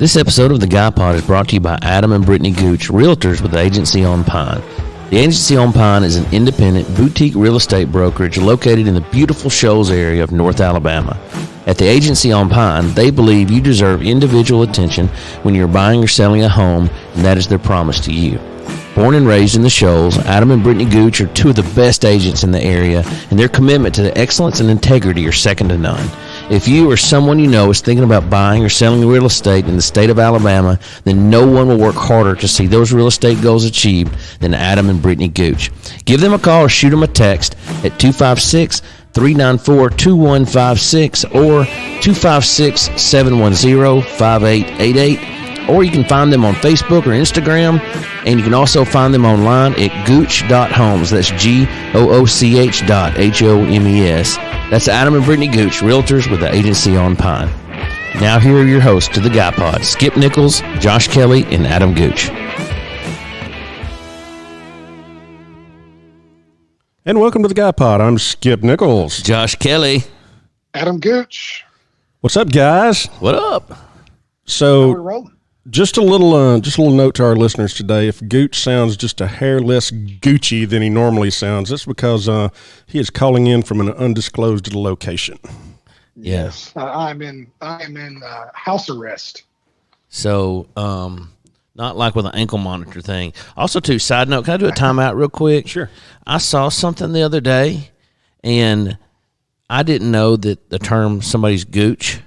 This episode of The Guy Pod is brought to you by Adam and Brittany Gooch, realtors with the Agency on Pine. The Agency on Pine is an independent boutique real estate brokerage located in the beautiful Shoals area of North Alabama. At the Agency on Pine, they believe you deserve individual attention when you're buying or selling a home, and that is their promise to you. Born and raised in the Shoals, Adam and Brittany Gooch are two of the best agents in the area, and their commitment to the excellence and integrity are second to none. If you or someone you know is thinking about buying or selling real estate in the state of Alabama, then no one will work harder to see those real estate goals achieved than Adam and Brittany Gooch. Give them a call or shoot them a text at 256-394-2156 or 256-710-5888. Or you can find them on Facebook or Instagram, and you can also find them online at gooch.homes. That's gooch.homes. That's Adam and Brittany Gooch, realtors with the Agency on Pine. Now here are your hosts to the Guy Pod, Skip Nichols, Josh Kelly, and Adam Gooch. And welcome to the Guy Pod. I'm Skip Nichols. Josh Kelly. Adam Gooch. What's up, guys? What up? So, we're rolling. Just a little note to our listeners today. If Gooch sounds just a hair less Gucci than he normally sounds, that's because he is calling in from an undisclosed location. Yes, I'm in house arrest. So, not like with an ankle monitor thing. Also, too, side note, can I do a timeout real quick? Sure. I saw something the other day, and I didn't know that the term somebody's Gooch,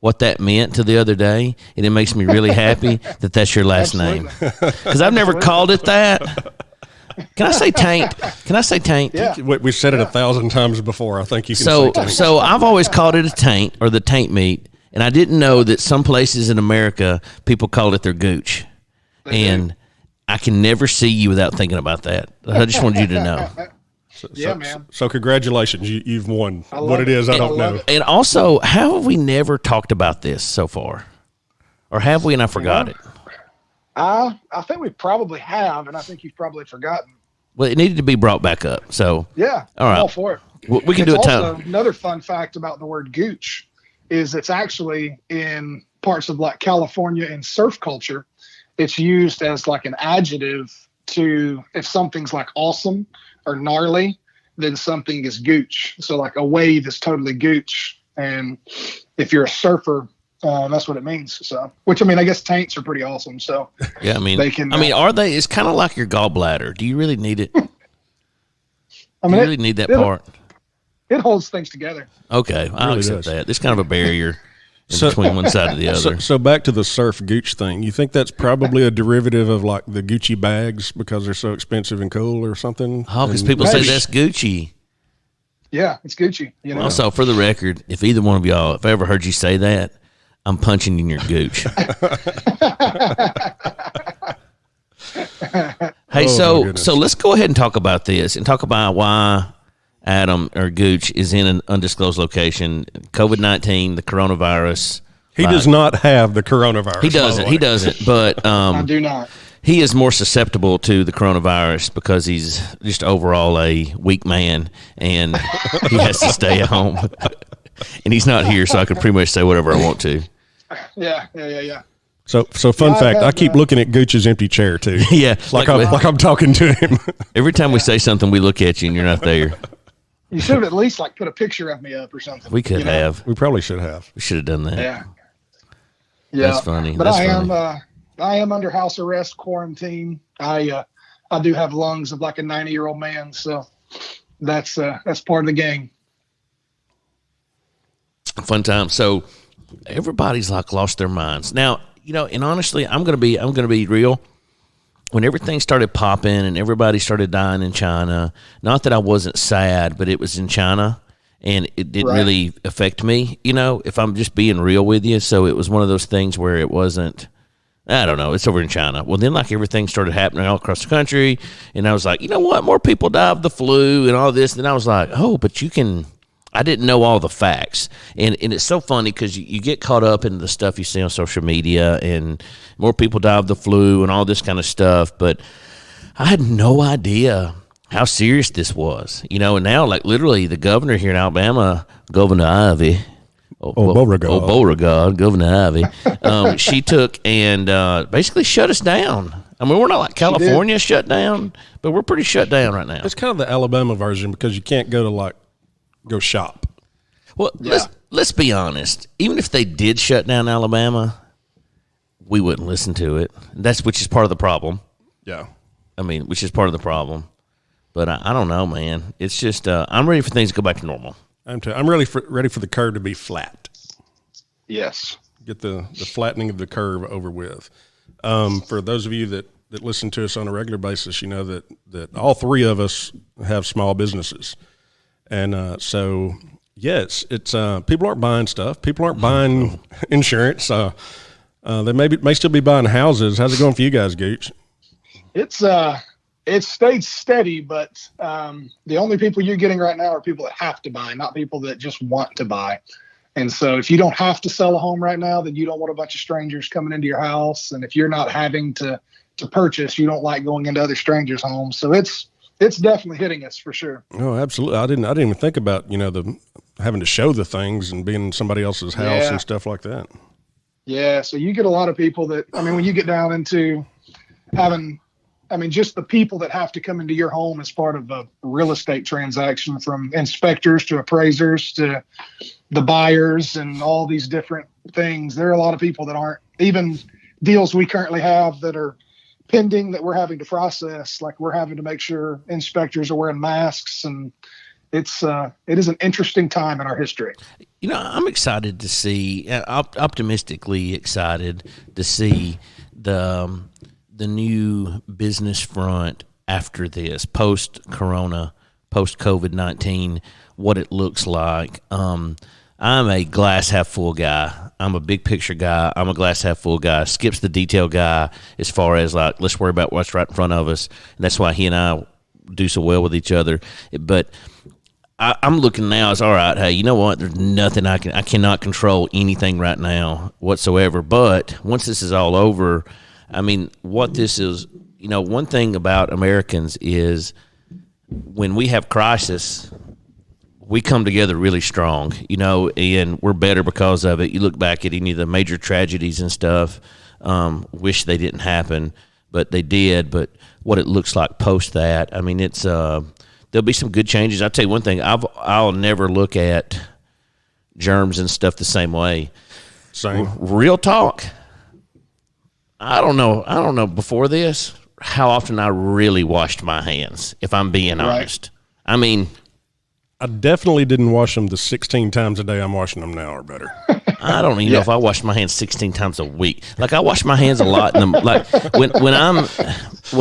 what that meant to the other day, and it makes me really happy that that's your last name. Because I've never called it that. Can I say taint? Yeah. We said it 1,000 times before. I think you can say taint. So I've always called it a taint or the taint meat, and I didn't know that some places in America people called it their Gooch. And I can never see you without thinking about that. I just wanted you to know. Man. So congratulations, you've won. What it is, I don't know. And also, how have we never talked about this so far? Or have we and I forgot it? I think we probably have, and I think you've probably forgotten. Well, it needed to be brought back up. So Yeah, all right. I'm all for it. We can do a time. Also, another fun fact about the word Gooch is it's actually in parts of like California in surf culture, it's used as like an adjective to if something's like awesome or gnarly, then something is Gooch. So like a wave is totally Gooch. And if you're a surfer, that's what it means. So, which I mean, I guess taints are pretty awesome. So yeah, I mean, they can, are they? It's kind of like your gallbladder. Do you really need it? I mean, Do you really need that part? It holds things together. Okay, I'll really accept does. that. There's kind of a barrier between one side and the other. So back to the surf Gooch thing. You think that's probably a derivative of like the Gucci bags because they're so expensive and cool or something? Oh, because people say that's Gucci. Yeah, it's Gucci. You know? Also, for the record, if either one of y'all, if I ever heard you say that, I'm punching you in your gooch. Hey, so let's go ahead and talk about this and talk about why Adam or Gooch is in an undisclosed location. COVID-19, the coronavirus. He does not have the coronavirus. He doesn't. But I do not. He is more susceptible to the coronavirus because he's just overall a weak man and he has to stay at home. And he's not here, so I can pretty much say whatever I want to. Yeah. So fun fact, I keep looking at Gooch's empty chair too. Yeah. Like I'm talking to him. Every time we say something, we look at you and you're not there. You should have at least like put a picture of me up or something. We could have. We probably should have. We should have done that. Yeah. That's funny. But I am under house arrest, quarantine. I do have lungs of like a 90-year-old man, so that's part of the game. Fun time. So everybody's like lost their minds now. And honestly, I'm gonna be real. When everything started popping and everybody started dying in China, not that I wasn't sad, but it was in China and it didn't really affect me, if I'm just being real with you. So it was one of those things where it wasn't, I don't know, it's over in China. Well, then like everything started happening all across the country and I was like, you know what, more people die of the flu and all this. And then I was like, oh, but I didn't know all the facts. And it's so funny because you get caught up in the stuff you see on social media and more people die of the flu and all this kind of stuff. But I had no idea how serious this was, and now like literally the governor here in Alabama, Governor Ivy, Beauregard, Governor Ivy. She took and basically shut us down. I mean, we're not like California shut down, but we're pretty shut down right now. It's kind of the Alabama version because you can't go shop. Well, let's be honest. Even if they did shut down Alabama, we wouldn't listen to it. Which is part of the problem. Yeah. I mean, which is part of the problem. But I don't know, man. It's just I'm ready for things to go back to normal. I'm really ready for the curve to be flat. Yes. Get the flattening of the curve over with. For those of you that listen to us on a regular basis, you know that all three of us have small businesses. And so, yes, it's people aren't buying stuff. People aren't buying insurance. They may still be buying houses. How's it going for you guys, Gooch? It's stayed steady, but the only people you're getting right now are people that have to buy, not people that just want to buy. And so if you don't have to sell a home right now, then you don't want a bunch of strangers coming into your house. And if you're not having to purchase, you don't like going into other strangers' homes. So it's definitely hitting us for sure. Oh, absolutely. I didn't even think about, the having to show the things and being in somebody else's house and stuff like that. Yeah. So you get a lot of people that, when you get down into having, just the people that have to come into your home as part of a real estate transaction, from inspectors to appraisers to the buyers and all these different things. There are a lot of people that aren't even deals we currently have that are pending that we're having to process. Like, we're having to make sure inspectors are wearing masks, and it is an interesting time in our history. I'm excited to see, optimistically excited to see the new business front after this, post-corona, post-COVID-19, what it looks like. I'm a glass half full guy. I'm a big picture guy. I'm a glass half full guy. Skip's the detail guy as far as like, let's worry about what's right in front of us. And that's why he and I do so well with each other. But I'm looking now as, all right, hey, you know what? There's nothing I cannot control anything right now whatsoever. But once this is all over, what this is, one thing about Americans is when we have crisis, we come together really strong, and we're better because of it. You look back at any of the major tragedies and stuff, wish they didn't happen, but they did. But what it looks like post that, it's there'll be some good changes. I'll tell you one thing, I'll never look at germs and stuff the same way. Same. Real talk. I don't know before this how often I really washed my hands, if I'm being honest. I definitely didn't wash them the 16 times a day I'm washing them now, or better. I don't even know if I wash my hands 16 times a week. Like, I wash my hands a lot. When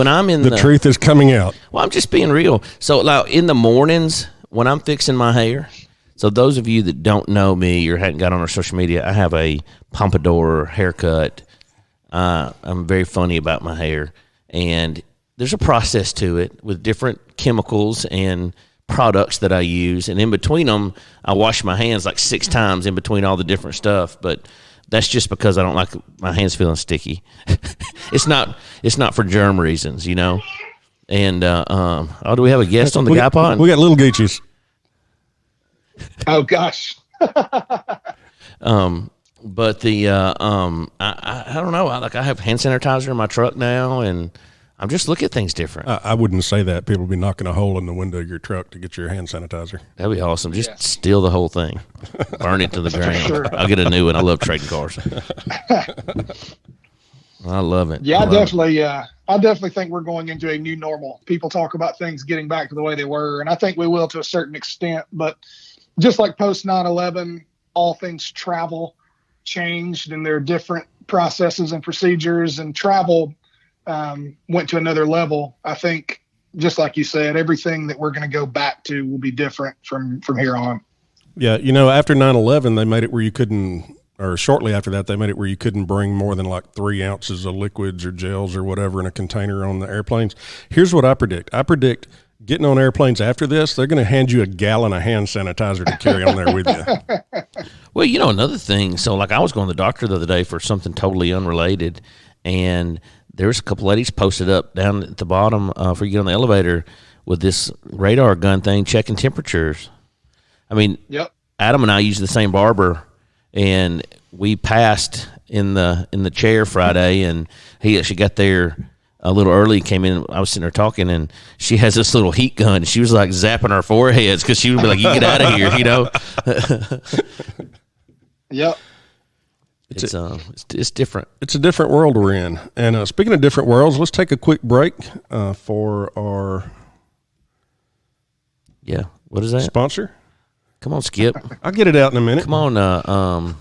I'm in the truth is coming out. Well, I'm just being real. So, like, in the mornings when I'm fixing my hair. So those of you that don't know me or hadn't got on our social media, I have a pompadour haircut. I'm very funny about my hair, and there's a process to it with different chemicals and products that I use, and in between them, I wash my hands like 6 times in between all the different stuff. But that's just because I don't like my hands feeling sticky. It's not for germ reasons, And do we have a guest on the guy pod? We got little Gucci's. Oh gosh. But I don't know. I have hand sanitizer in my truck now, and I'm just looking at things different. I wouldn't say that. People would be knocking a hole in the window of your truck to get your hand sanitizer. That'd be awesome. Just steal the whole thing. Burn it to the ground. Sure. I'll get a new one. I love trading cars. I love it. Yeah, I definitely think we're going into a new normal. People talk about things getting back to the way they were, and I think we will to a certain extent. But just like post 9/11, all things travel changed, and there are different processes and procedures, and travel went to another level. I think, just like you said, everything that we're going to go back to will be different from here on. Yeah, after 9/11, they made it where you couldn't, or shortly after that, they made it where you couldn't bring more than like 3 ounces of liquids or gels or whatever in a container on the airplanes. Here's what I predict. I predict getting on airplanes after this, they're going to hand you a gallon of hand sanitizer to carry on there with you. Well, another thing. So, like, I was going to the doctor the other day for something totally unrelated, and there's a couple ladies posted up down at the bottom for you get on the elevator with this radar gun thing checking temperatures. Yep. Adam and I use the same barber, and we passed in the chair Friday, and he actually got there a little early. Came in, I was sitting there talking, and she has this little heat gun. She was like zapping our foreheads because she would be like, "You get out of here," you know. Yep. It's different. It's a different world we're in. And speaking of different worlds, let's take a quick break for our What is that? sponsor. Come on, Skip. I'll get it out in a minute. Come on,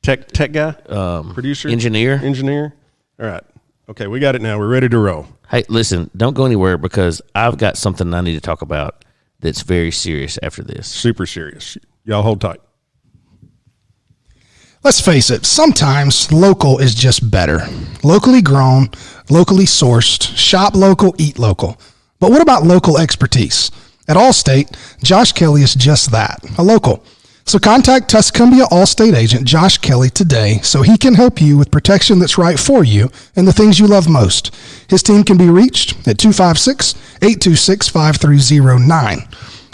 Tech guy, producer, engineer. All right. Okay, we got it now. We're ready to roll. Hey, listen, don't go anywhere because I've got something I need to talk about that's very serious after this. Super serious. Y'all hold tight. Let's face it, sometimes local is just better. Locally grown, locally sourced, shop local, eat local. But what about local expertise? At Allstate, Josh Kelly is just that, a local. So contact Tuscumbia Allstate agent Josh Kelly today so he can help you with protection that's right for you and the things you love most. His team can be reached at 256-826-5309.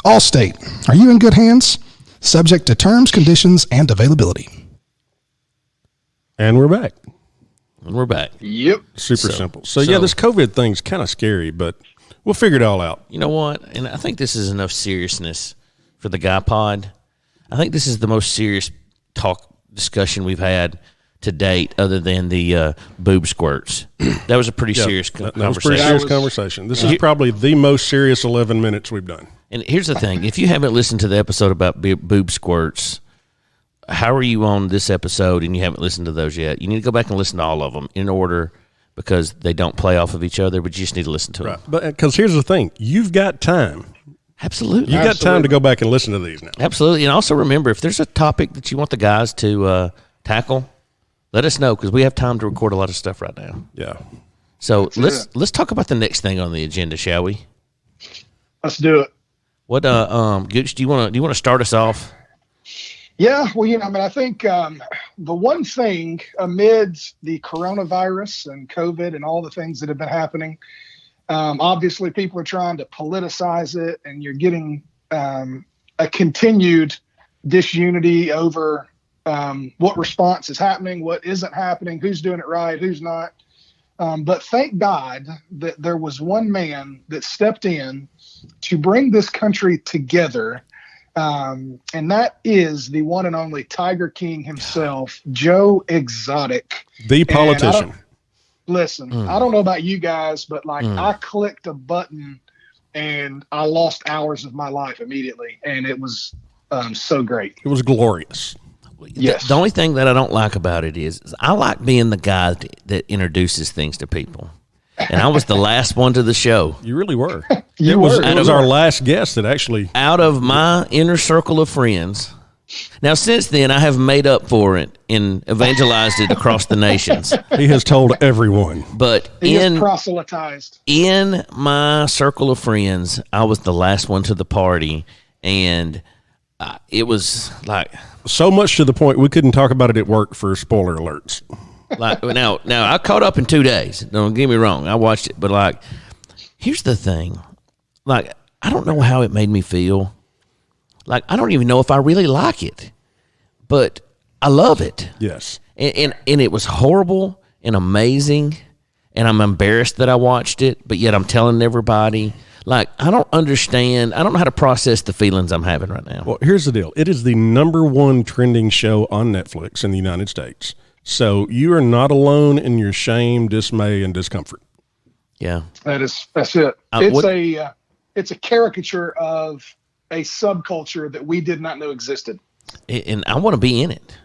Allstate, are you in good hands? Subject to terms, conditions, and availability. And we're back. Yep. Super simple. So, this COVID thing's kind of scary, but we'll figure it all out. You know what? And I think this is enough seriousness for the Guy Pod. I think this is the most serious discussion we've had to date, other than the boob squirts. That was a pretty serious conversation. That was a pretty serious conversation. This is probably the most serious 11 minutes we've done. And here's the thing. If you haven't listened to the episode about boob squirts, how are you on this episode and you haven't listened to those yet? You need to go back and listen to all of them in order, because they don't play off of each other, but you just need to listen to them. But because here's the thing. You've got time. Absolutely. You've got time to go back and listen to these now. Absolutely. And also remember, if there's a topic that you want the guys to tackle, let us know, because we have time to record a lot of stuff right now. Yeah. So let's talk about the next thing on the agenda, shall we? Let's do it. What Gooch, do you want to start us off? Yeah, well, I think the one thing amidst the coronavirus and COVID and all the things that have been happening, obviously people are trying to politicize it, and you're getting a continued disunity over what response is happening, what isn't happening, who's doing it right, who's not. But thank God that there was one man that stepped in to bring this country together. And that is the one and only Tiger King himself, Joe Exotic. The politician. I don't know about you guys, but I clicked a button and I lost hours of my life immediately. And it was so great. It was glorious. Yes. The only thing that I don't like about it is I like being the guy that introduces things to people. And I was the last one to the show. You really were. It was our last guest that actually... Out of my inner circle of friends. Now, since then, I have made up for it and evangelized it across the nations. He has told everyone. But he is proselytized. In my circle of friends, I was the last one to the party. And it was like... So much to the point we couldn't talk about it at work for spoiler alerts. Like now I caught up in 2 days. Don't get me wrong. I watched it, but here's the thing. I don't know how it made me feel. I don't even know if I really like it, but I love it. Yes. And it was horrible and amazing, and I'm embarrassed that I watched it, but yet I'm telling everybody. I don't understand. I don't know how to process the feelings I'm having right now. Well, here's the deal. It is the #1 trending show on Netflix in the United States. So you are not alone in your shame, dismay, and discomfort. Yeah. That's it. It's a caricature of a subculture that we did not know existed. And I want to be in it.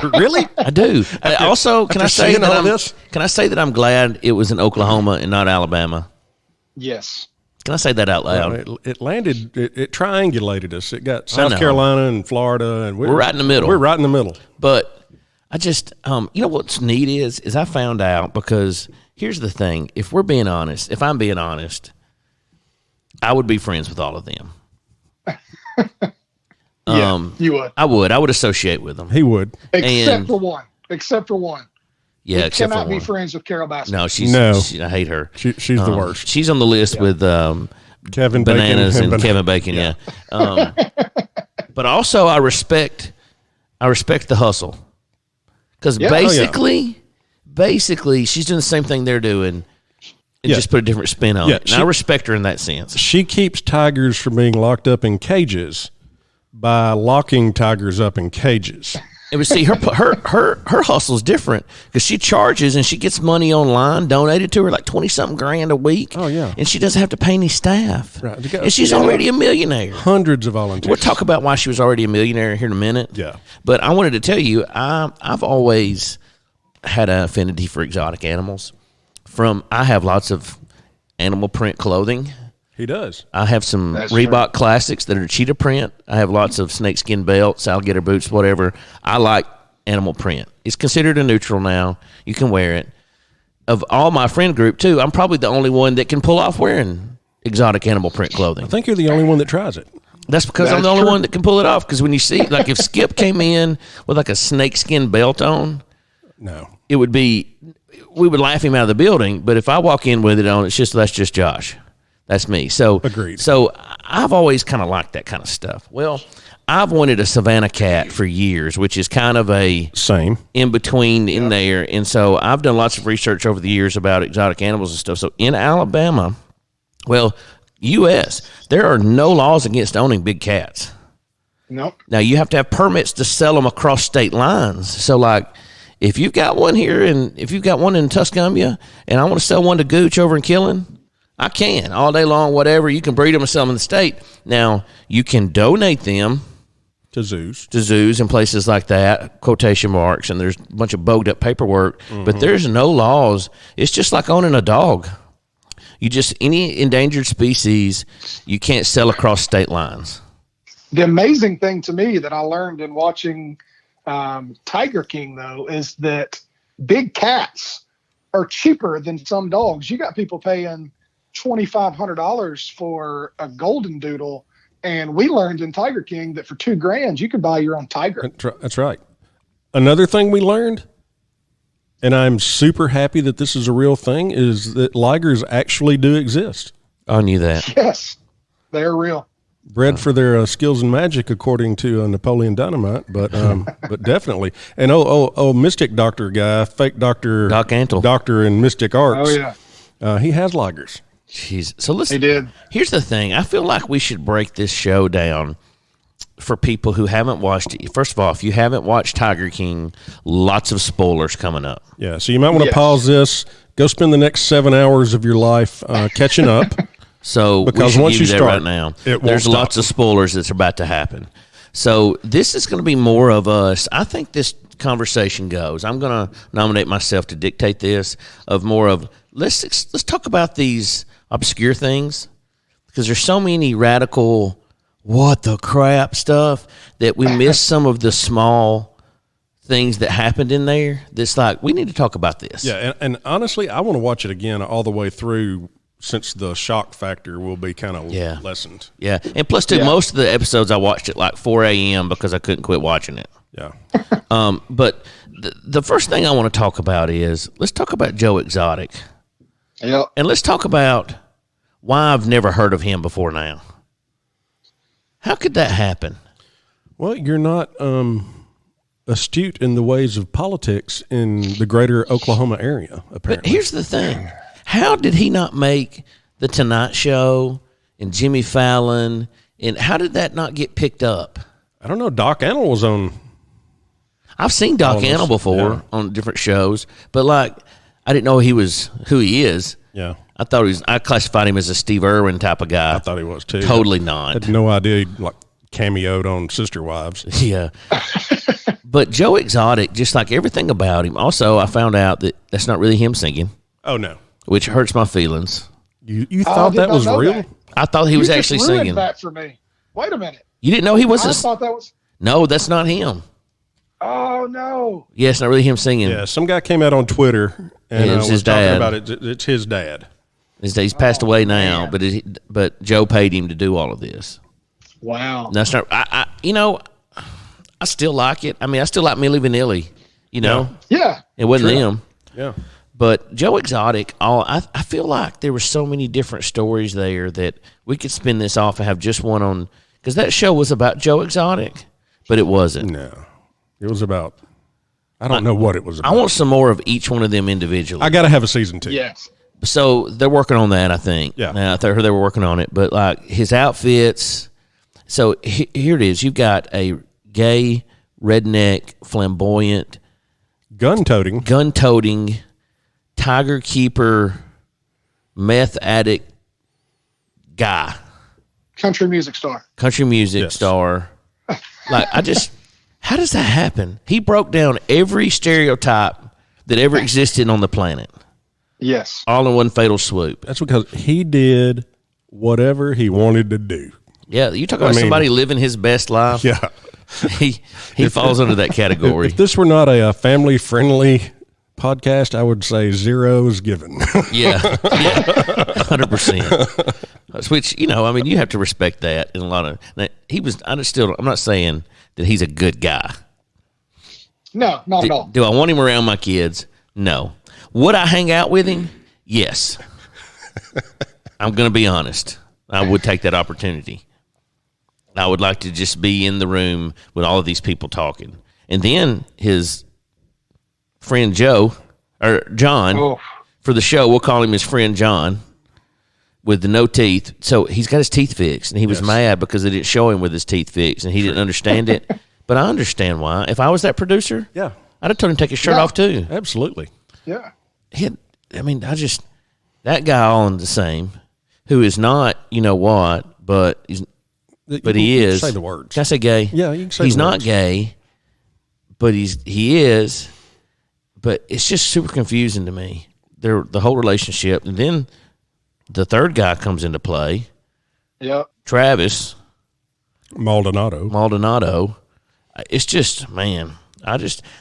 Really? I do. Also, can I say that I'm glad it was in Oklahoma and not Alabama? Yes. Can I say that out loud? Well, it landed. It triangulated us. It got South Carolina and Florida, and we're right in the middle. We're right in the middle. But I just, you know what's neat is I found out, because here's the thing. If I'm being honest, I would be friends with all of them. You would. I would associate with them. He would. Except for one. Yeah, you except cannot for one. be friends with Carol Baskin. No, I hate her. She's the worst. She's on the list with Kevin Bananas Bacon and Kevin Bacon. Yeah. But also, I respect I respect the hustle. Because basically, she's doing the same thing they're doing and just put a different spin on it. And I respect her in that sense. She keeps tigers from being locked up in cages by locking tigers up in cages. And we see her hustle is different because she charges and she gets money online donated to her, like 20-something grand a week. Oh, yeah. And she doesn't have to pay any staff. Right. And she's already a millionaire. Hundreds of volunteers. We'll talk about why she was already a millionaire here in a minute. Yeah. But I wanted to tell you, I've always had an affinity for exotic animals. I have lots of animal print clothing. He does. I have some Reebok classics that are cheetah print. I have lots of snakeskin belts, alligator boots, whatever. I like animal print. It's considered a neutral now. You can wear it. Of all my friend group, too, I'm probably the only one that can pull off wearing exotic animal print clothing. I think you're the only one that tries it. That's because I'm the only one that can pull it off. Because when you see, like, if Skip came in with like a snakeskin belt on, it would be, we would laugh him out of the building. But if I walk in with it on, that's just Josh. That's me. So agreed. So I've always kind of liked that kind of stuff. Well, I've wanted a Savannah cat for years, which is kind of a same in between in there. And so I've done lots of research over the years about exotic animals and stuff. So in Alabama, U.S., there are no laws against owning big cats. Nope. Now you have to have permits to sell them across state lines. So like, if you've got one here and if you've got one in Tuscumbia, and I want to sell one to Gooch over in Killen, I can all day long, whatever. You can breed them and sell them in the state. Now, you can donate them to zoos and places like that, quotation marks, and there's a bunch of bogged up paperwork, but there's no laws. It's just like owning a dog. Any endangered species, you can't sell across state lines. The amazing thing to me that I learned in watching Tiger King, though, is that big cats are cheaper than some dogs. You got people paying $2,500 for a golden doodle, and we learned in Tiger King that for $2,000 you could buy your own tiger. That's right. Another thing we learned, and I'm super happy that this is a real thing, is that ligers actually do exist. I knew that. Yes, they're real. Bred for their skills and magic, according to Napoleon Dynamite, but but definitely. And Mystic Doctor guy, fake doctor, Doc Antle, doctor in Mystic Arts. Oh yeah, he has ligers. Jeez. So listen. He did. Here's the thing. I feel like we should break this show down for people who haven't watched it. First of all, if you haven't watched Tiger King, lots of spoilers coming up. Yeah, so you might want to pause this, go spend the next 7 hours of your life catching up. So because once you start right now, there's lots of spoilers that's about to happen. So this is going to be more of us. I think this conversation goes. I'm going to nominate myself to dictate this of more of let's talk about these obscure things because there's so many radical what the crap stuff that we miss some of the small things that happened in there. That's like we need to talk about this. Yeah, and honestly, I want to watch it again all the way through. Since the shock factor will be kind of lessened. Yeah. And plus, too, most of the episodes I watched at like 4 a.m. because I couldn't quit watching it. Yeah. But the first thing I want to talk about is let's talk about Joe Exotic. Yep. And let's talk about why I've never heard of him before now. How could that happen? Well, you're not astute in the ways of politics in the greater Oklahoma area, apparently. But here's the thing. How did he not make The Tonight Show and Jimmy Fallon? And how did that not get picked up? I don't know. Doc Antle was on. I've seen Doc Antle before on different shows, but like I didn't know he was who he is. Yeah. I classified him as a Steve Irwin type of guy. I thought he was too. Totally not. I had no idea he like cameoed on Sister Wives. Yeah. But Joe Exotic, just like everything about him. Also, I found out that that's not really him singing. Oh no. Which hurts my feelings. You thought that was real? That. I thought he was actually singing. That for me. Wait a minute. You didn't know he was? I thought that was. No, that's not him. Oh no. Yeah, it's not really him singing. Yeah, some guy came out on Twitter and it was was his talking dad. about it. It's his dad. He's passed away now, but Joe paid him to do all of this. Wow. That's not. I still like it. I mean, I still like Milli Vanilli. You know. Yeah. It wasn't them. Yeah. But Joe Exotic, I feel like there were so many different stories there that we could spin this off and have just one on, because that show was about Joe Exotic, but it wasn't. No, It was about. I don't know what it was about. I want some more of each one of them individually. I got to have a season 2. Yes. So they're working on that, I think. Yeah. Now, I heard they were working on it, but like his outfits. So here it is. You've got a gay, redneck, flamboyant, gun-toting, tiger keeper, meth addict guy. Country music star. Like, how does that happen? He broke down every stereotype that ever existed on the planet. Yes. All in one fatal swoop. That's because he did whatever he wanted to do. Yeah, you talk about somebody living his best life. Yeah. He falls under that category. If this were not a family-friendly podcast, I would say zeros given. Yeah, 100%. Which, you have to respect that in a lot of. I'm not saying that he's a good guy. No, not at all. Do I want him around my kids? No. Would I hang out with him? Yes. I'm going to be honest. I would take that opportunity. I would like to just be in the room with all of these people talking. And then his friend John, for the show, we'll call him his friend John, with the no teeth. So he's got his teeth fixed, and he was mad because they didn't show him with his teeth fixed, and he didn't understand it. But I understand why. If I was that producer, I'd have told him to take his shirt off too. Absolutely. Yeah. That guy all in the same, who is not, but he is. Say the words. Can I say gay? Yeah, you can say he's the not words. gay, but he is. But it's just super confusing to me. The whole relationship, and then the third guy comes into play. Yep. Travis Maldonado. It's just, man.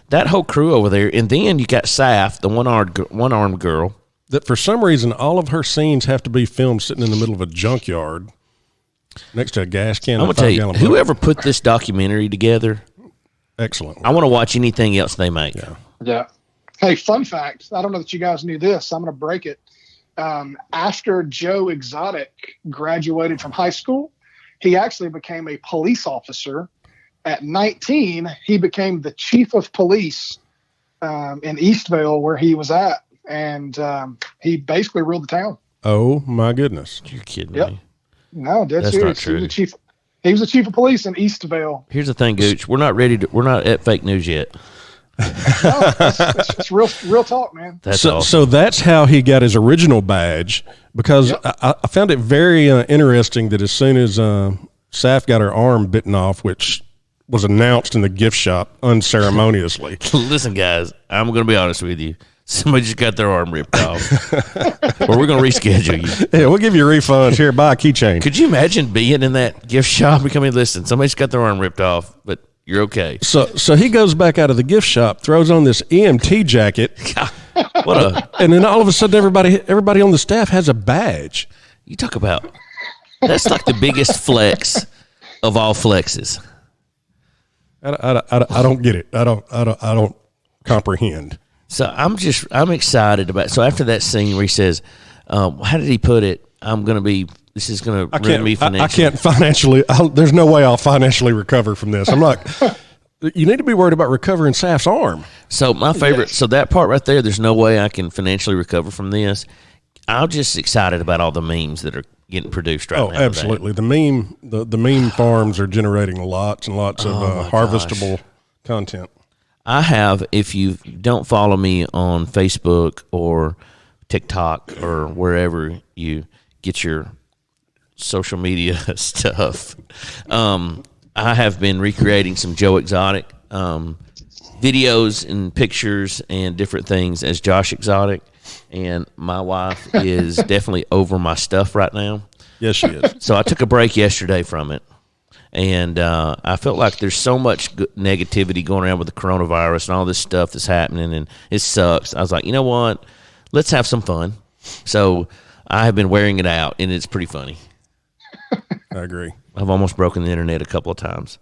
That whole crew over there, and then you got Saf, the one-armed girl. That for some reason all of her scenes have to be filmed sitting in the middle of a junkyard next to a gas can. I'm gonna tell you, whoever put this documentary together, excellent. I want to watch anything else they make. Yeah. Hey, fun fact. I don't know that you guys knew this. I'm going to break it. After Joe Exotic graduated from high school, he actually became a police officer. At 19, he became the chief of police in Eastvale, where he was at. And he basically ruled the town. Oh, my goodness. You're kidding Yep. me. No, dead That's serious. not true. He was the chief of police in Eastvale. Here's the thing, Gooch. We're not at fake news yet. No, it's real talk, man. That's awesome. So that's how he got his original badge, because I found it very interesting that as soon as Saf got her arm bitten off, which was announced in the gift shop unceremoniously. Listen, guys, I'm going to be honest with you. Somebody just got their arm ripped off. Or we're going to reschedule you. Yeah, we'll give you a refund. Here, buy a keychain. Could you imagine being in that gift shop and coming, listen, somebody's got their arm ripped off, but you're okay. So he goes back out of the gift shop, throws on this EMT jacket, and then all of a sudden everybody on the staff has a badge. You talk about, that's like the biggest flex of all flexes. I don't get it. I don't comprehend. So I'm excited about. So after that scene where he says, "How did he put it? This is going to ruin me financially." I can't financially. There's no way I'll financially recover from this. I'm like, you need to be worried about recovering Saf's arm. So my favorite. So that part right there, there's no way I can financially recover from this. I'm just excited about all the memes that are getting produced right now. Oh, absolutely. The meme farms are generating lots and lots of harvestable content. I have, if you don't follow me on Facebook or TikTok or wherever you get your social media stuff, I have been recreating some Joe Exotic videos and pictures and different things as Josh Exotic. And my wife is definitely over my stuff right now. Yes, she is. So I took a break yesterday from it. And I felt like there's so much negativity going around with the coronavirus and all this stuff that's happening, and it sucks. I was like, you know what? Let's have some fun. So I have been wearing it out, and it's pretty funny. I agree. I've almost broken the internet a couple of times.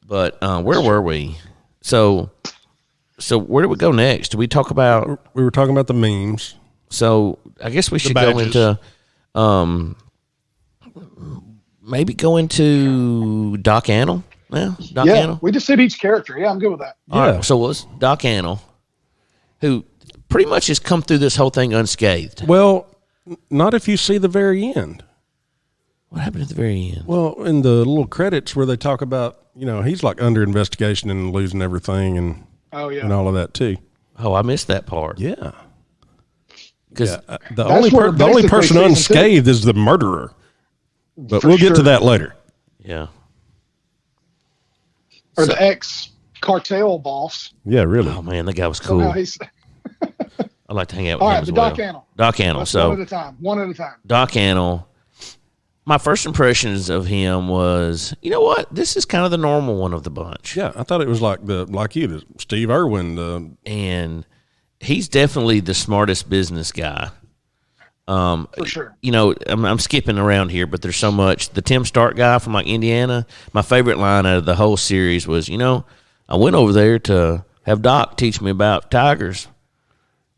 But where were we? So where do we go next? Do we talk about? We were talking about the memes. So I guess we should go into maybe go into Doc Annell. Yeah, Doc Yeah, Annell. we just said each character. Yeah, I'm good with that. All right, so it was Doc Annell, who pretty much has come through this whole thing unscathed. Well, not if you see the very end. What happened at the very end? Well, in the little credits where they talk about, he's like under investigation and losing everything and and all of that too. Oh, I missed that part. Yeah. Because The only person unscathed is the murderer. But we'll get to that later. yeah. Or the ex-cartel boss. Yeah, really. Oh man, that guy was So cool. now he's I'd like to hang out with all him right. as The well. Doc Annell. Doc Annell. Let's So one at a time. Doc Annell. My first impressions of him was, you know what? This is kind of the normal one of the bunch. Yeah, I thought it was the Steve Irwin. And he's definitely the smartest business guy. For sure. I'm skipping around here, but there's so much. The Tim Stark guy from Indiana, my favorite line out of the whole series was, I went over there to have Doc teach me about tigers.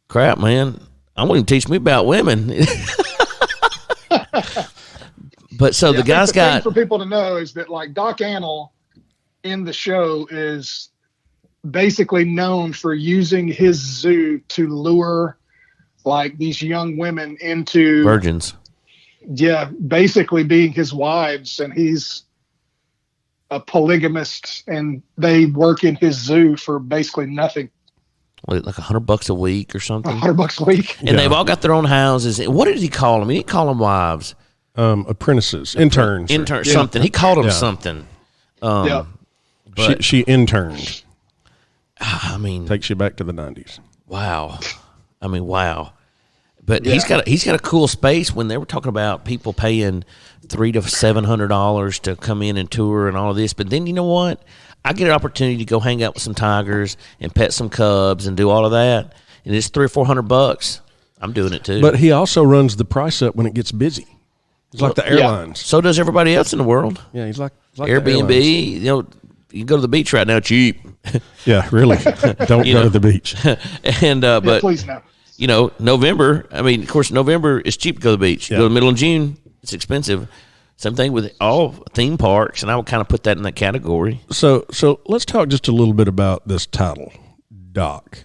Crap, man. I want him to teach me about women. But so the guy's thing got for people to know is that Doc Annell in the show is basically known for using his zoo to lure these young women into virgins. Yeah, basically being his wives, and he's a polygamist, and they work in his zoo for basically nothing. Like $100 a week or something. $100 a week, and they've all got their own houses. What did he call them? He didn't call them wives. Apprentices, interns, something. He called them something. Yeah. But she interned. I mean, Takes you back to the 90s. wow. Wow. But he's got a cool space. When they were talking about people paying $300 to $700 to come in and tour and all of this, but then you know what? I get an opportunity to go hang out with some tigers and pet some cubs and do all of that, and it's $300 or $400. I'm doing it too. But he also runs the price up when it gets busy. It's like the airlines. So does everybody else in the world. Yeah, he's like Airbnb. You can go to the beach right now cheap. Yeah, really. Don't go to the beach. And but please no. November. Of course, November is cheap to go to the beach. You go to the middle of June, it's expensive. Same thing with all theme parks, and I would kind of put that in that category. So let's talk just a little bit about this title, Doc.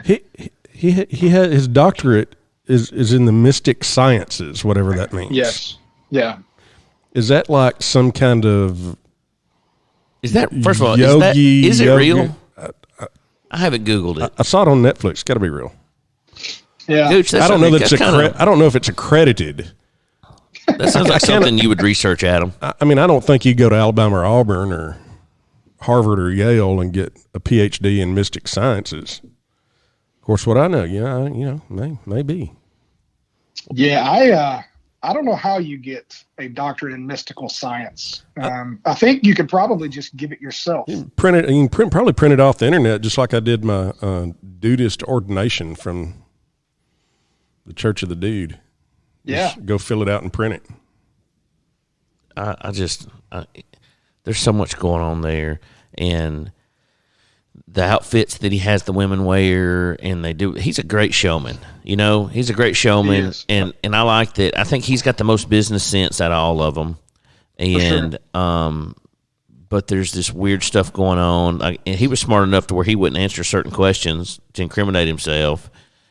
He had his doctorate is in the mystic sciences, whatever that means. Yes. Yeah. Is that like some kind of Is that first of all? yogi? Is it real? I haven't Googled it. I saw it on Netflix. It's got to be real. Yeah. Gooch, I don't know that I don't know if it's accredited. That sounds like something you would research, Adam. I don't think you go to Alabama or Auburn or Harvard or Yale and get a PhD in mystic sciences. Of course, what I know, maybe. Yeah, I don't know how you get a doctorate in mystical science. I think you could probably just give it yourself. You can probably print it off the internet, just like I did my dudist ordination from the Church of the Dude. Just go fill it out and print it. There's so much going on there, and the outfits that he has the women wear, and he's a great showman. He's a great showman, and I like that. I think he's got the most business sense out of all of them. And but there's this weird stuff going on. And he was smart enough to where he wouldn't answer certain questions to incriminate himself.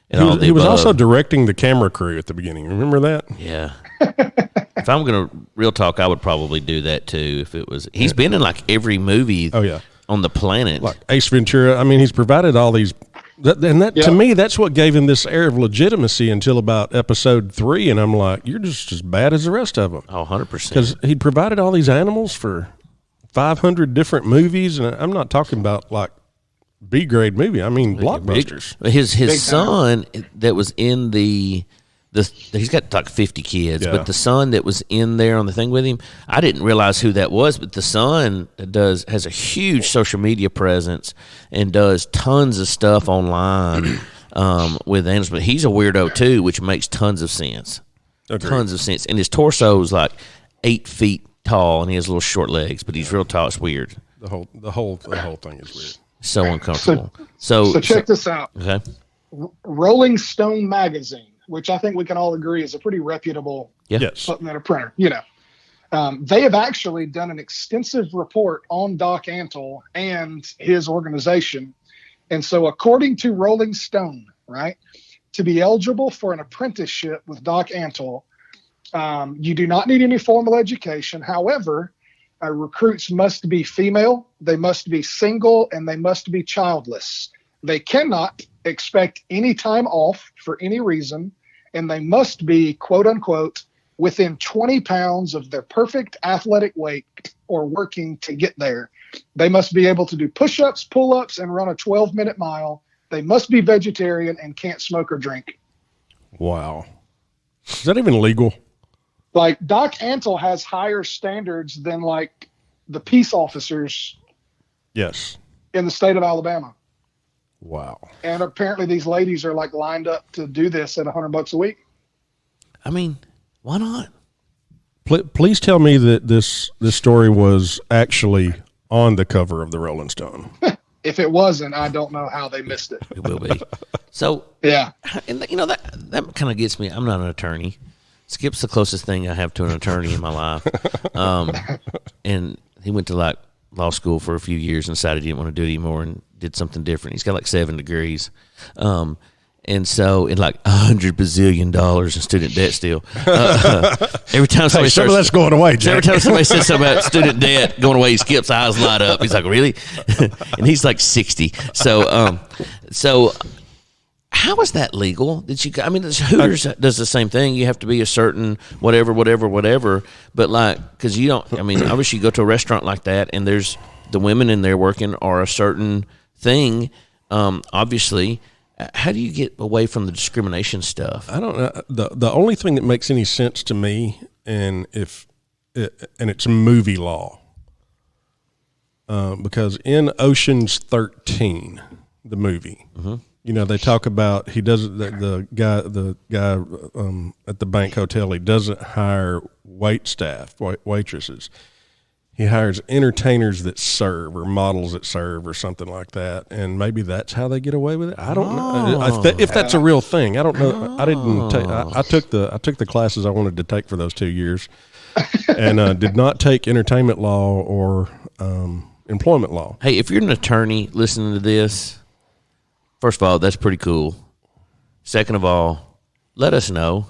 He was also directing the camera crew at the beginning. Remember that? Yeah. If I'm going to real talk, I would probably do that too. If it was, he's been in every movie. Oh yeah. On the planet, like Ace Ventura. He's provided all these, to me, that's what gave him this air of legitimacy until about episode 3, and I'm like, you're just as bad as the rest of them. Oh, 100%. Because he'd provided all these animals for 500 different movies, and I'm not talking about B grade movie. Blockbusters. His son that was in the he's got 50 kids, but the son that was in there on the thing with him, I didn't realize who that was, but the son has a huge social media presence and does tons of stuff online with animals. But he's a weirdo too, which makes tons of sense. Agreed. Tons of sense. And his torso is 8 feet tall, and he has little short legs, but he's real tall. It's weird. The whole thing is weird. So uncomfortable. So check this out. Okay. Rolling Stone magazine, which I think we can all agree is a pretty reputable Yes. something at a printer, They have actually done an extensive report on Doc Antle and his organization. And so, according to Rolling Stone, right, to be eligible for an apprenticeship with Doc Antle, you do not need any formal education. However, recruits must be female, they must be single, and they must be childless. They cannot expect any time off for any reason, and they must be, quote unquote, within 20 pounds of their perfect athletic weight or working to get there. They must be able to do push-ups, pull-ups, and run a 12-minute mile. They must be vegetarian and can't smoke or drink. Wow. Is that even legal? Like, Doc Antle has higher standards than, like, the peace officers Yes. in the state of Alabama. Wow. And apparently these ladies are, like, lined up to do this at $100 a week. I mean, why not? Please tell me that this story was actually on the cover of the Rolling Stone. If it wasn't, I don't know how they missed it. It will be. So, Yeah. and you know, that kind of gets me. I'm not an attorney. Skip's the closest thing I have to an attorney in my life. And he went to like law school for a few years and decided he didn't want to do it anymore and did something different. He's got like 7 degrees. And so, in like $100 bazillion in student debt still. Every time somebody Some of that's going away, Jack. every time somebody says something about student debt going away, Skip's eyes light up. He's like, really? And he's like 60. So how is that legal? I mean, Hooters does the same thing. You have to be a certain whatever. But like, because you don't, I mean, obviously you go to a restaurant like that and there's the women in there working are a certain thing, obviously. How do you get away from the discrimination stuff? I don't know. The only thing that makes any sense to me, and it's movie law, because in Ocean's 13, the movie, you know, they talk about he doesn't the guy at the bank hotel, he doesn't hire waitresses. He hires entertainers that serve or models that serve or something like that, and maybe that's how they get away with it. I don't know if that's a real thing. I don't know. I didn't. I took the classes I wanted to take for those 2 years, and did not take entertainment law or employment law. Hey, if you're an attorney listening to this, first of all, that's pretty cool. Second of all, let us know,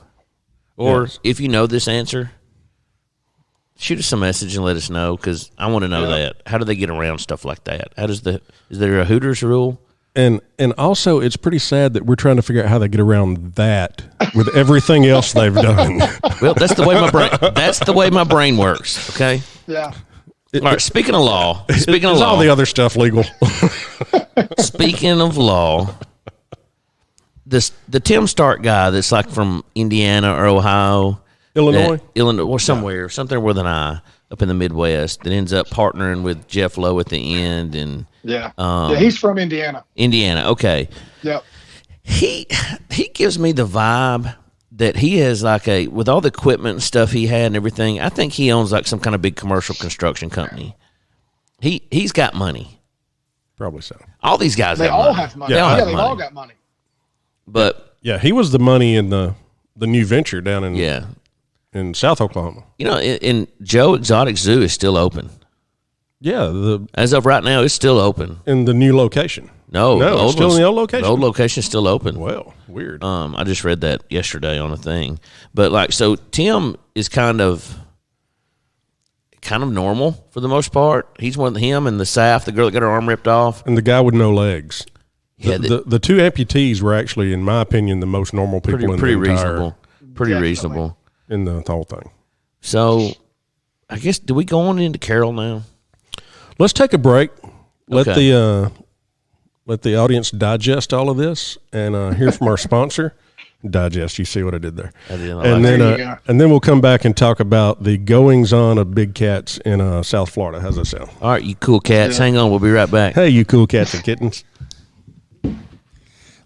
or if you know this answer, shoot us a message and let us know, because I want to know that. How do they get around stuff like that? Is there a Hooters rule? And also, it's pretty sad that we're trying to figure out how they get around that with everything else they've done. Well, that's the way my brain works. Okay. Yeah. All right. Speaking of law, Is all the other stuff legal? Speaking of law, the Tim Stark guy that's like from Indiana or Ohio. Illinois, or something with an I up in the Midwest that ends up partnering with Jeff Lowe at the end, and he's from Indiana. Indiana, okay. Yep. He gives me the vibe that he has like with all the equipment and stuff he had and everything. I think he owns like some kind of big commercial construction company. He's got money. probably so. All these guys They all have money. Yeah, They've all got money. But yeah, he was the money in the new venture down in in South Oklahoma. You know, in Joe Exotic Zoo is still open. Yeah, as of right now, it's still open in the new location. No, it's still in the old location. The old location is still open. Well, weird. I just read that yesterday on a thing, but like, so Tim is kind of normal for the most part. He's one of him and the Saf, the girl that got her arm ripped off, and the guy with no legs. Yeah, the two amputees were actually, in my opinion, the most normal people pretty in the entire, reasonable, pretty Definitely. reasonable in the whole thing. So, I guess, do we go on into Carol now? Let's take a break. Let Okay. let the audience digest all of this and hear from our sponsor. Digest. You see what I did there? I did. And There you then go. and then we'll come back and talk about the goings on of big cats in South Florida. How's that sound? All right, you cool cats, Yeah. hang on. We'll be right back. Hey, you cool cats and kittens.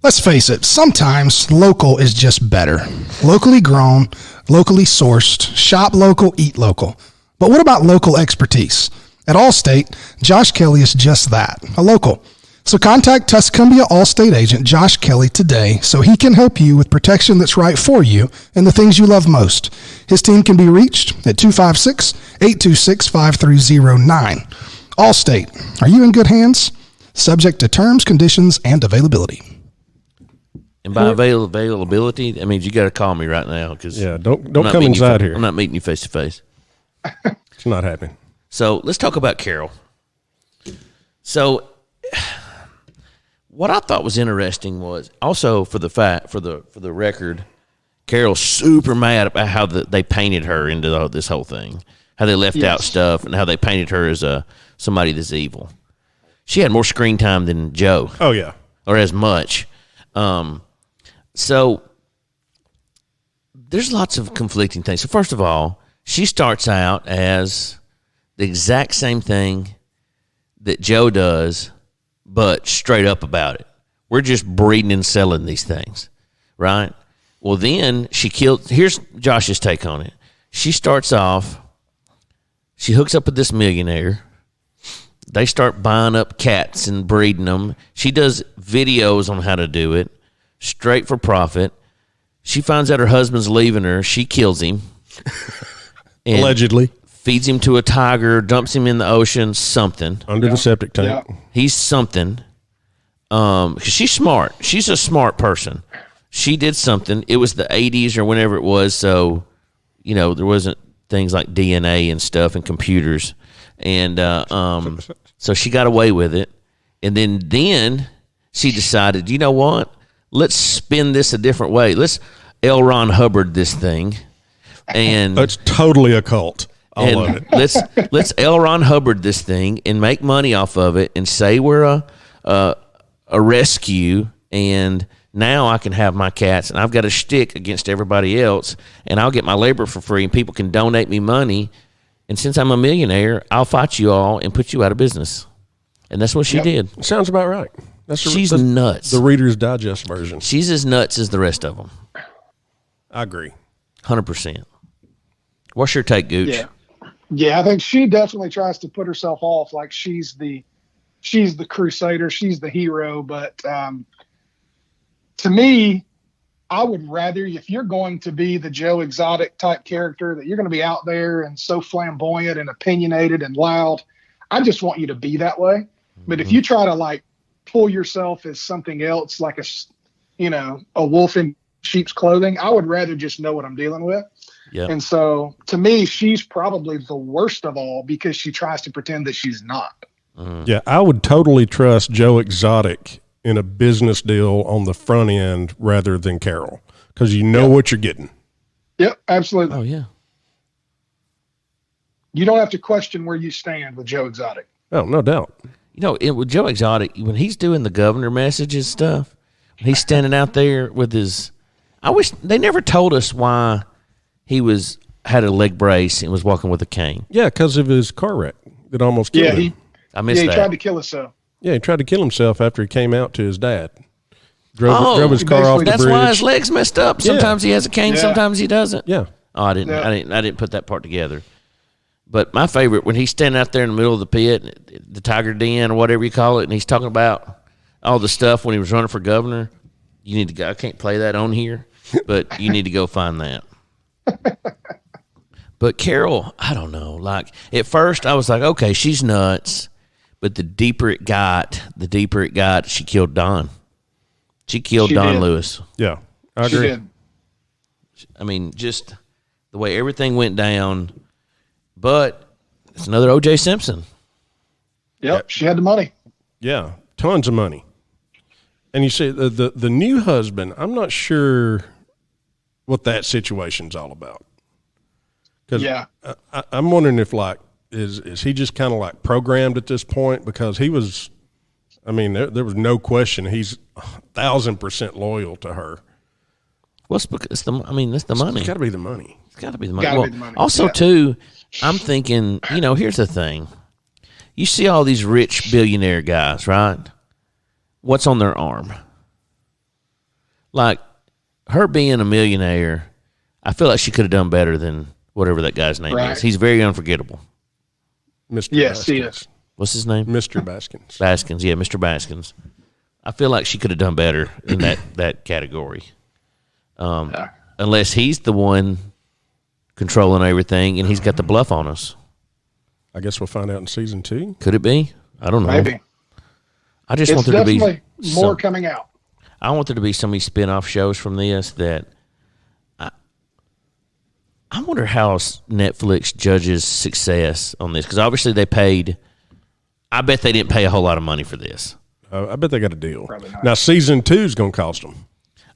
Let's face it, sometimes local is just better. Locally grown, locally sourced, shop local, eat local. But what about local expertise? At Allstate, Josh Kelly is just that, a local. So contact Tuscumbia Allstate agent Josh Kelly today so he can help you with protection that's right for you and the things you love most. His team can be reached at 256-826-5309. Allstate, are you in good hands? Subject to terms, conditions, and availability. And by availability, that means you got to call me right now. Cause don't come inside here. I'm not meeting you face to face. It's not happening. So let's talk about Carol. So what I thought was interesting was also for the record, Carol's super mad about how they painted her into this whole thing, how they left out stuff, and how they painted her as somebody that's evil. She had more screen time than Joe. Oh yeah, or as much. So there's lots of conflicting things. So first of all, she starts out as the exact same thing that Joe does, but straight up about it. We're just breeding and selling these things, right? Well, then here's Josh's take on it. She starts off, she hooks up with this millionaire. They start buying up cats and breeding them. She does videos on how to do it, straight for profit. She finds out her husband's leaving her. She kills him. Allegedly. Feeds him to a tiger, dumps him in the ocean, something. Under the septic tank. Yeah. He's something. 'Cause she's smart. She's a smart person. She did something. It was the 80s or whenever it was, so, there wasn't things like DNA and stuff and computers. And so she got away with it. And then she decided, you know what? Let's spin this a different way. Let's L. Ron Hubbard this thing. And it's totally a cult. All of it. Let's L. Ron Hubbard this thing and make money off of it and say we're a rescue, and now I can have my cats, and I've got a shtick against everybody else, and I'll get my labor for free, and people can donate me money, and since I'm a millionaire, I'll fight you all and put you out of business. And that's what she did. Sounds about right. She's nuts. The Reader's Digest version. She's as nuts as the rest of them. I agree. 100%. What's your take, Gooch? Yeah, I think she definitely tries to put herself off like she's the crusader, she's the hero. But to me, I would rather, if you're going to be the Joe Exotic type character, that you're going to be out there and so flamboyant and opinionated and loud, I just want you to be that way. But if you try to pull yourself as something else, like a wolf in sheep's clothing, I would rather just know what I'm dealing with. Yeah. And so to me, she's probably the worst of all because she tries to pretend that she's not. Yeah, I would totally trust Joe Exotic in a business deal on the front end rather than Carol, because you know what you're getting. Yep, absolutely. Oh, yeah. You don't have to question where you stand with Joe Exotic. Oh, no doubt. With Joe Exotic, when he's doing the governor messages stuff, when he's standing out there with his, I wish they never told us why he had a leg brace and was walking with a cane. Yeah, because of his car wreck that almost killed him. I missed that. He tried to kill himself. Yeah, he tried to kill himself after he came out to his dad. Drove his car off the that's bridge. why his leg's messed up. Sometimes he has a cane, sometimes he doesn't. Yeah. Oh, I didn't put that part together. But my favorite, when he's standing out there in the middle of the pit, the Tiger Den or whatever you call it, and he's talking about all the stuff when he was running for governor. You need to go. I can't play that on here, but you need to go find that. But Carol, I don't know. At first I was like, okay, she's nuts. But the deeper it got, she killed Don. She killed Don Lewis. Yeah, I agree. She did. I mean, just the way everything went down. But it's another O.J. Simpson. Yep, she had the money. Yeah, tons of money. And you see, the new husband, I'm not sure what that situation's all about. Because I'm wondering if, is he just kind of programmed at this point? Because he was, there was no question he's 1,000% loyal to her. Well, it's the money. It's got to be the money. It's got to be the money. Also, too, I'm thinking, here's the thing. You see all these rich billionaire guys, right? What's on their arm? Like, her being a millionaire, I feel like she could have done better than whatever that guy's name is. He's very unforgettable. Mr. Yes, he Haskins. is. What's his name? Mr. Baskins. Baskins, yeah, Mr. Baskins. I feel like she could have done better in that category. Unless he's the one controlling everything and he's got the bluff on us. I guess we'll find out in season 2. Could it be? I don't know. Maybe. I just It's want there to be definitely more coming out. I want there to be so many spin-off shows from this that I wonder how Netflix judges success on this, because obviously they paid. I bet they didn't pay a whole lot of money for this. I bet they got a deal. Probably not. Now, season 2 is going to cost them.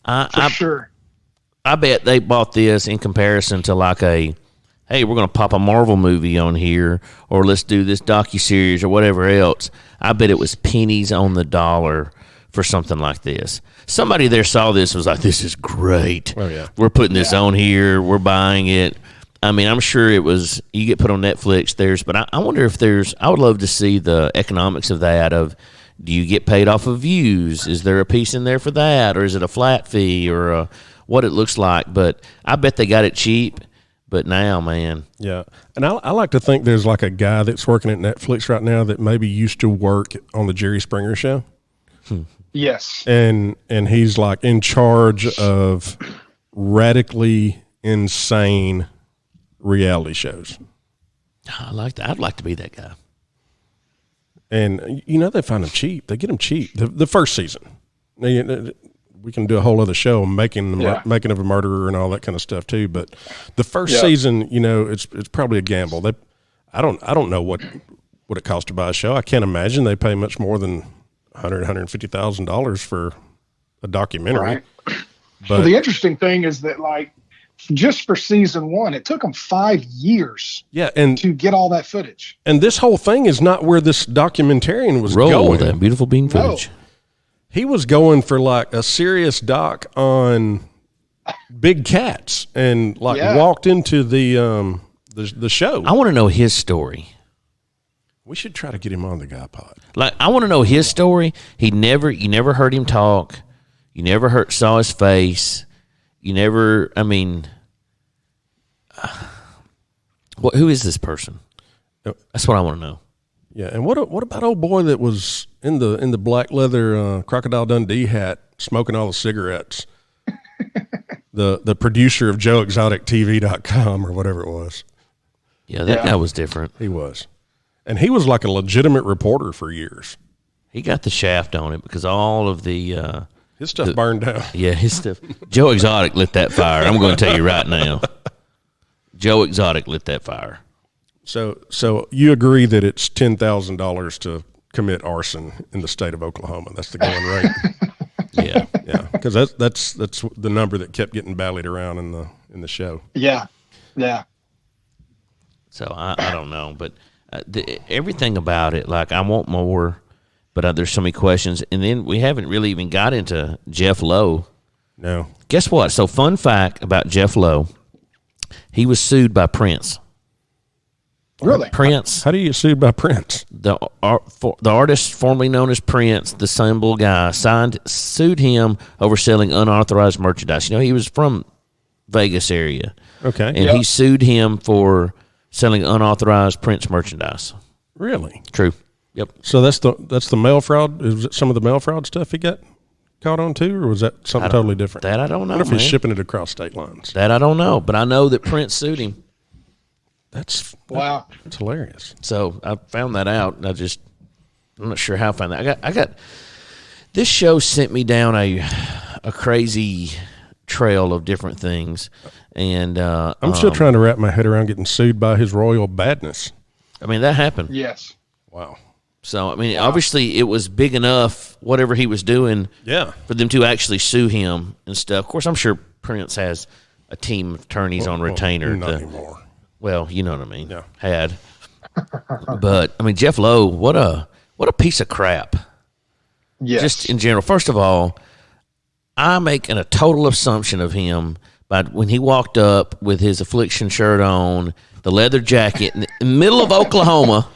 For sure. I bet they bought this in comparison to like hey, we're going to pop a Marvel movie on here, or let's do this docuseries or whatever else. I bet it was pennies on the dollar for something like this. Somebody there saw this and was like, this is great. Oh, yeah. We're putting this on here. We're buying it. I mean, I'm sure it was, you get put on Netflix, but I wonder if I would love to see the economics of that, of do you get paid off of views? Is there a piece in there for that? Or is it a flat fee, or what it looks like? But I bet they got it cheap. But now, man. Yeah. And I like to think there's like a guy that's working at Netflix right now that maybe used to work on the Jerry Springer show. Yes. And he's like in charge of radically insane reality shows. I like that. I'd like to be that guy. And, they find them cheap. They get them cheap. The first season. We can do a whole other show on making of a murderer and all that kind of stuff too. But the first season, it's probably a gamble. I don't know what it costs to buy a show. I can't imagine they pay much more than $150,000 for a documentary. Right. But well, the interesting thing is that, like, just for season 1, it took them 5 years to get all that footage. And this whole thing is not where this documentarian was going. That beautiful bean footage. No. He was going for like a serious doc on big cats, and walked into the show. I want to know his story. We should try to get him on the Guy Pod. Like, I want to know his story. You never heard him talk. You never saw his face. You never, who is this person? That's what I want to know. Yeah, and what about old boy that was in the black leather Crocodile Dundee hat, smoking all the cigarettes? the producer of JoeExoticTV.com or whatever it was. Yeah, that guy was different. He was. And he was like a legitimate reporter for years. He got the shaft on it because all of the his stuff burned down. Yeah, his stuff. Joe Exotic lit that fire. I'm going to tell you right now. Joe Exotic lit that fire. So you agree that it's $10,000 to commit arson in the state of Oklahoma? That's the going rate. Yeah, because that's the number that kept getting ballied around in the show. Yeah. So I don't know, but everything about it, like, I want more, but there's so many questions, and then we haven't really even got into Jeff Lowe. No. Guess what? So, fun fact about Jeff Lowe, he was sued by Prince. Really? Prince. How do you get sued by Prince? The artist formerly known as Prince, the symbol guy, sued him over selling unauthorized merchandise. He was from Vegas area. Okay. And he sued him for selling unauthorized Prince merchandise. Really? True. Yep. So that's the mail fraud? Is it some of the mail fraud stuff he got caught on too, or was that something totally different? That I don't know. What if he's shipping it across state lines? That I don't know, but I know that Prince sued him. Wow. That's hilarious. So I found that out, and I'm not sure how I found that. I got this show sent me down a crazy trail of different things, and I'm still trying to wrap my head around getting sued by his royal badness. That happened. Yes. Wow. So obviously it was big enough, whatever he was doing, for them to actually sue him and stuff. Of course, I'm sure Prince has a team of attorneys on retainer. Not anymore. Well, you know what I mean. Yeah. Had. But Jeff Lowe, what a piece of crap. Yes. Just in general. First of all, I make a total assumption of him by when he walked up with his Affliction shirt on, the leather jacket in the middle of Oklahoma.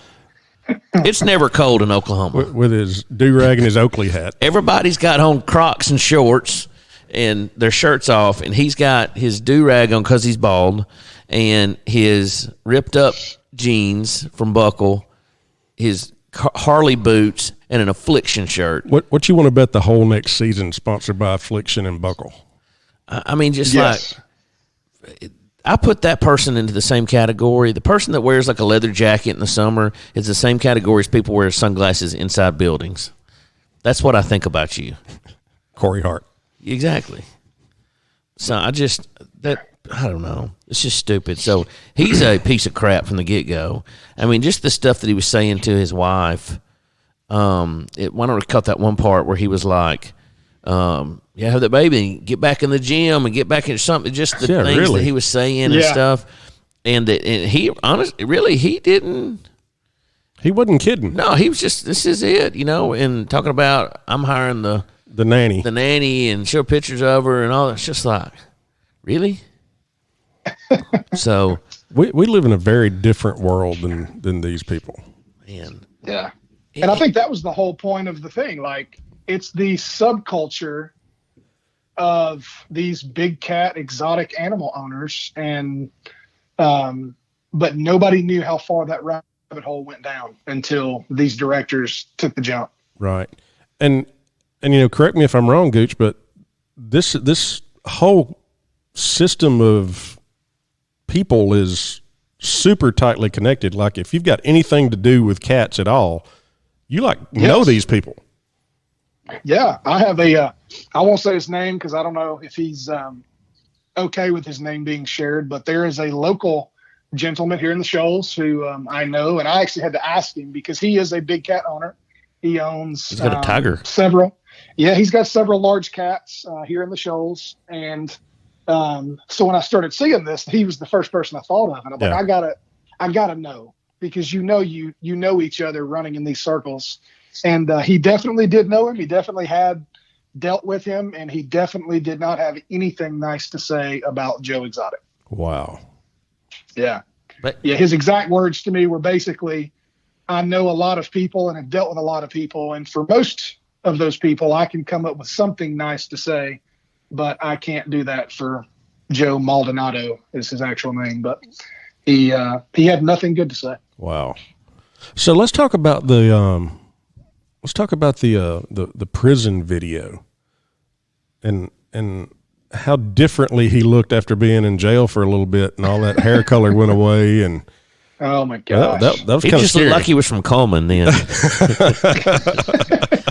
It's never cold in Oklahoma. With his do-rag and his Oakley hat. Everybody's got on Crocs and shorts and their shirts off, and he's got his do-rag on because he's bald, and his ripped up jeans from Buckle, his Harley boots and an Affliction shirt. What you want to bet the whole next season sponsored by Affliction and Buckle? I mean, just Yes. like I put that person into the same category. The person that wears like a leather jacket in the summer is the same category as people wear sunglasses inside buildings. That's what I think about you. Corey Hart. Exactly. So I don't know. It's just stupid. So he's a piece of crap from the get-go. I mean, just the stuff that he was saying to his wife. Why don't we cut that one part where he was like, yeah, have that baby, get back in the gym and get back into something. Just the things really. that he was saying and stuff. And he, honestly, really, he didn't. He wasn't kidding. No, he was just, this is it, and talking about, I'm hiring the nanny and show pictures of her and all that. It's just like, really? So we live in a very different world than these people. man. Yeah. And I think that was the whole point of the thing. Like, it's the subculture of these big cat exotic animal owners. And, but nobody knew how far that rabbit hole went down until these directors took the jump. Right. And correct me if I'm wrong, Gooch, but this whole system of people is super tightly connected. Like, if you've got anything to do with cats at all, you know these people. Yeah. I have I won't say his name because I don't know if he's okay with his name being shared, but there is a local gentleman here in the Shoals who I know, and I actually had to ask him because he is a big cat owner. He's got a tiger. Several. Yeah, he's got several large cats here in the Shoals. And so when I started seeing this, he was the first person I thought of. And I'm like, I gotta know, because you know each other running in these circles. And he definitely did know him. He definitely had dealt with him, and he definitely did not have anything nice to say about Joe Exotic. Wow. Yeah. But his exact words to me were basically, I know a lot of people and have dealt with a lot of people, and for most of those people, I can come up with something nice to say, but I can't do that for Joe Maldonado is his actual name. But he had nothing good to say. Wow. So let's talk about the prison video and how differently he looked after being in jail for a little bit, and all that hair color went away. And oh my gosh, that was he kind of just scary. looked like he was from Coleman then.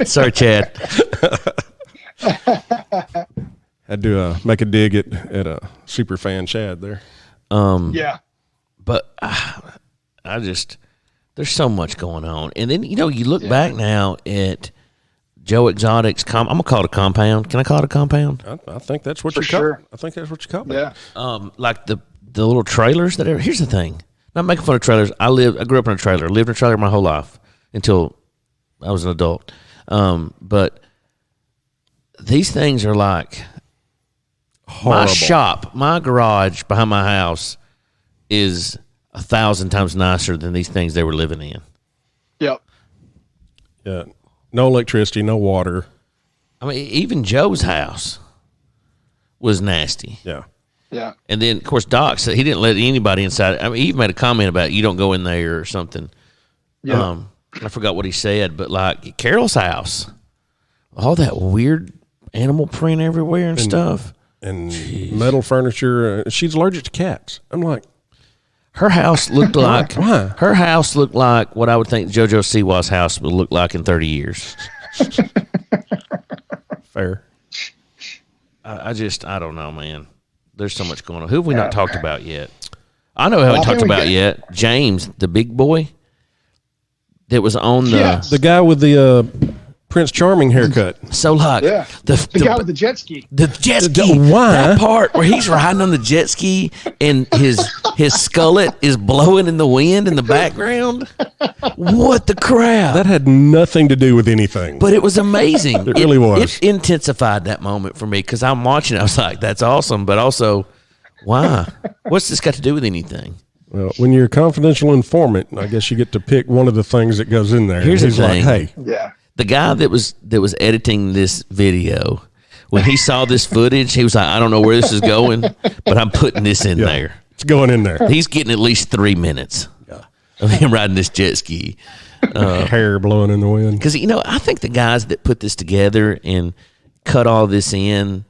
Sorry, Chad. Had to make a dig at a super fan Chad there. yeah. But I just, there's so much going on. And then, you look back now at Joe Exotic's I'm going to call it a compound. Can I call it a compound? I think that's what For you call sure. it. I think that's what you call it. Yeah. Like the little trailers that are, here's the thing. Not making fun of trailers. I grew up in a trailer, lived in a trailer my whole life until I was an adult. But these things are like Horrible. my garage behind my house is 1,000 times nicer than these things they were living in. Yep. Yeah. No electricity, no water. I mean, even Joe's house was nasty. Yeah. Yeah. And then, of course, Doc said he didn't let anybody inside. I mean, he even made a comment about you don't go in there or something. Yeah. I forgot what he said, but like Carol's house, all that weird animal print everywhere and stuff. And metal furniture. She's allergic to cats. I'm like, Her house looked like Why? Her house looked like what I would think JoJo Siwa's house would look like in 30 years. fair. I don't know, man. There's so much going on. Who have we not talked about yet? I know who we talked about yet. James, the big boy that was on the Yes. The guy with the Prince Charming haircut. so like Yeah. The guy with the jet ski. The jet ski. Why? That part where he's riding on the jet ski and his skullet is blowing in the wind in the background. What the crap? That had nothing to do with anything. But it was amazing. It really was. It intensified that moment for me because I'm watching it. I was like, that's awesome. But also, why? What's this got to do with anything? Well, when you're a confidential informant, I guess you get to pick one of the things that goes in there. Here's and the he's thing. like, hey, Yeah. The guy that was editing this video, when he saw this footage, he was like, I don't know where this is going, but I'm putting this in there. it's going in there. He's getting at least 3 minutes of him riding this jet ski. Hair blowing in the wind. Because, I think the guys that put this together and cut all this in,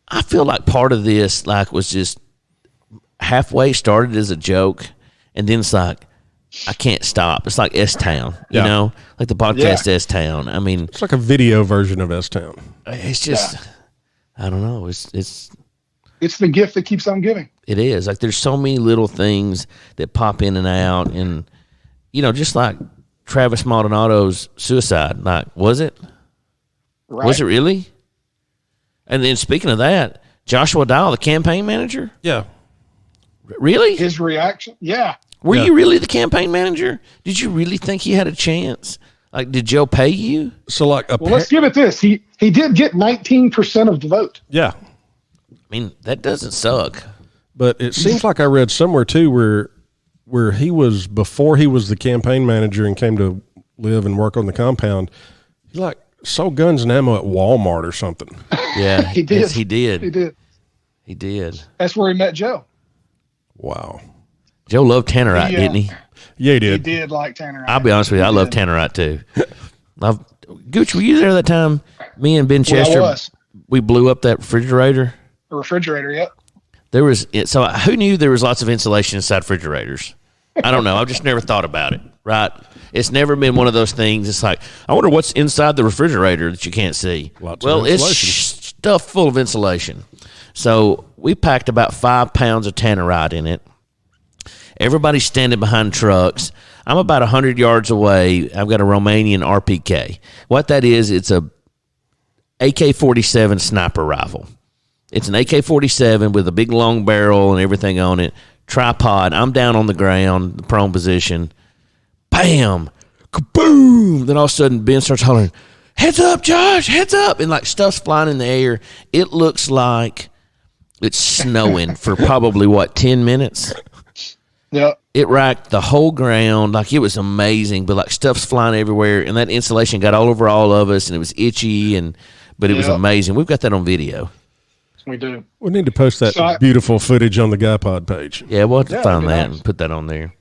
I feel like part of this was just halfway started as a joke, and then it's like, I can't stop. It's like S-Town, you know? Like the podcast S-Town. I mean... It's like a video version of S-Town. It's just... I don't know. It's the gift that keeps on giving. It is. Like, there's so many little things that pop in and out, and, just like Travis Maldonado's suicide. Like, was it? Right. Was it really? And then speaking of that, Joshua Dial, the campaign manager? Yeah. Really? His reaction? Yeah. Were you really the campaign manager? Did you really think he had a chance? Like, did Joe pay you? So, like, well, let's give it this. He did get 19% of the vote. Yeah. I mean, that doesn't suck. But it seems like I read somewhere, too, where he was, before he was the campaign manager and came to live and work on the compound, he, sold guns and ammo at Walmart or something. Yeah. He did. Yes, he did. He did. He did. That's where he met Joe. Wow. Joe loved Tannerite, didn't he? Yeah, he did. He did like Tannerite. I'll be honest with you. I love Tannerite, too. Gooch, were you there that time? Me and Ben Chester, we blew up that refrigerator. A refrigerator, yep. There was so who knew there was lots of insulation inside refrigerators? I don't know. I've just never thought about it. Right? It's never been one of those things. It's like, I wonder what's inside the refrigerator that you can't see. It's stuffed full of insulation. So we packed about 5 pounds of Tannerite in it. Everybody's standing behind trucks. I'm about 100 yards away. I've got a Romanian RPK. What that is, it's a AK-47 sniper rifle. It's an AK-47 with a big long barrel and everything on it. Tripod. I'm down on the ground, the prone position. Bam! Kaboom! Then all of a sudden, Ben starts hollering, "Heads up, Josh! Heads up!" And stuff's flying in the air. It looks like it's snowing for probably, 10 minutes? Yep. It racked the whole ground. It was amazing, but stuff's flying everywhere, and that insulation got all over all of us, and it was itchy, but it was amazing. We've got that on video. We do. We need to post that beautiful footage on the Guy Pod page. Yeah, we'll have to find that and put that on there.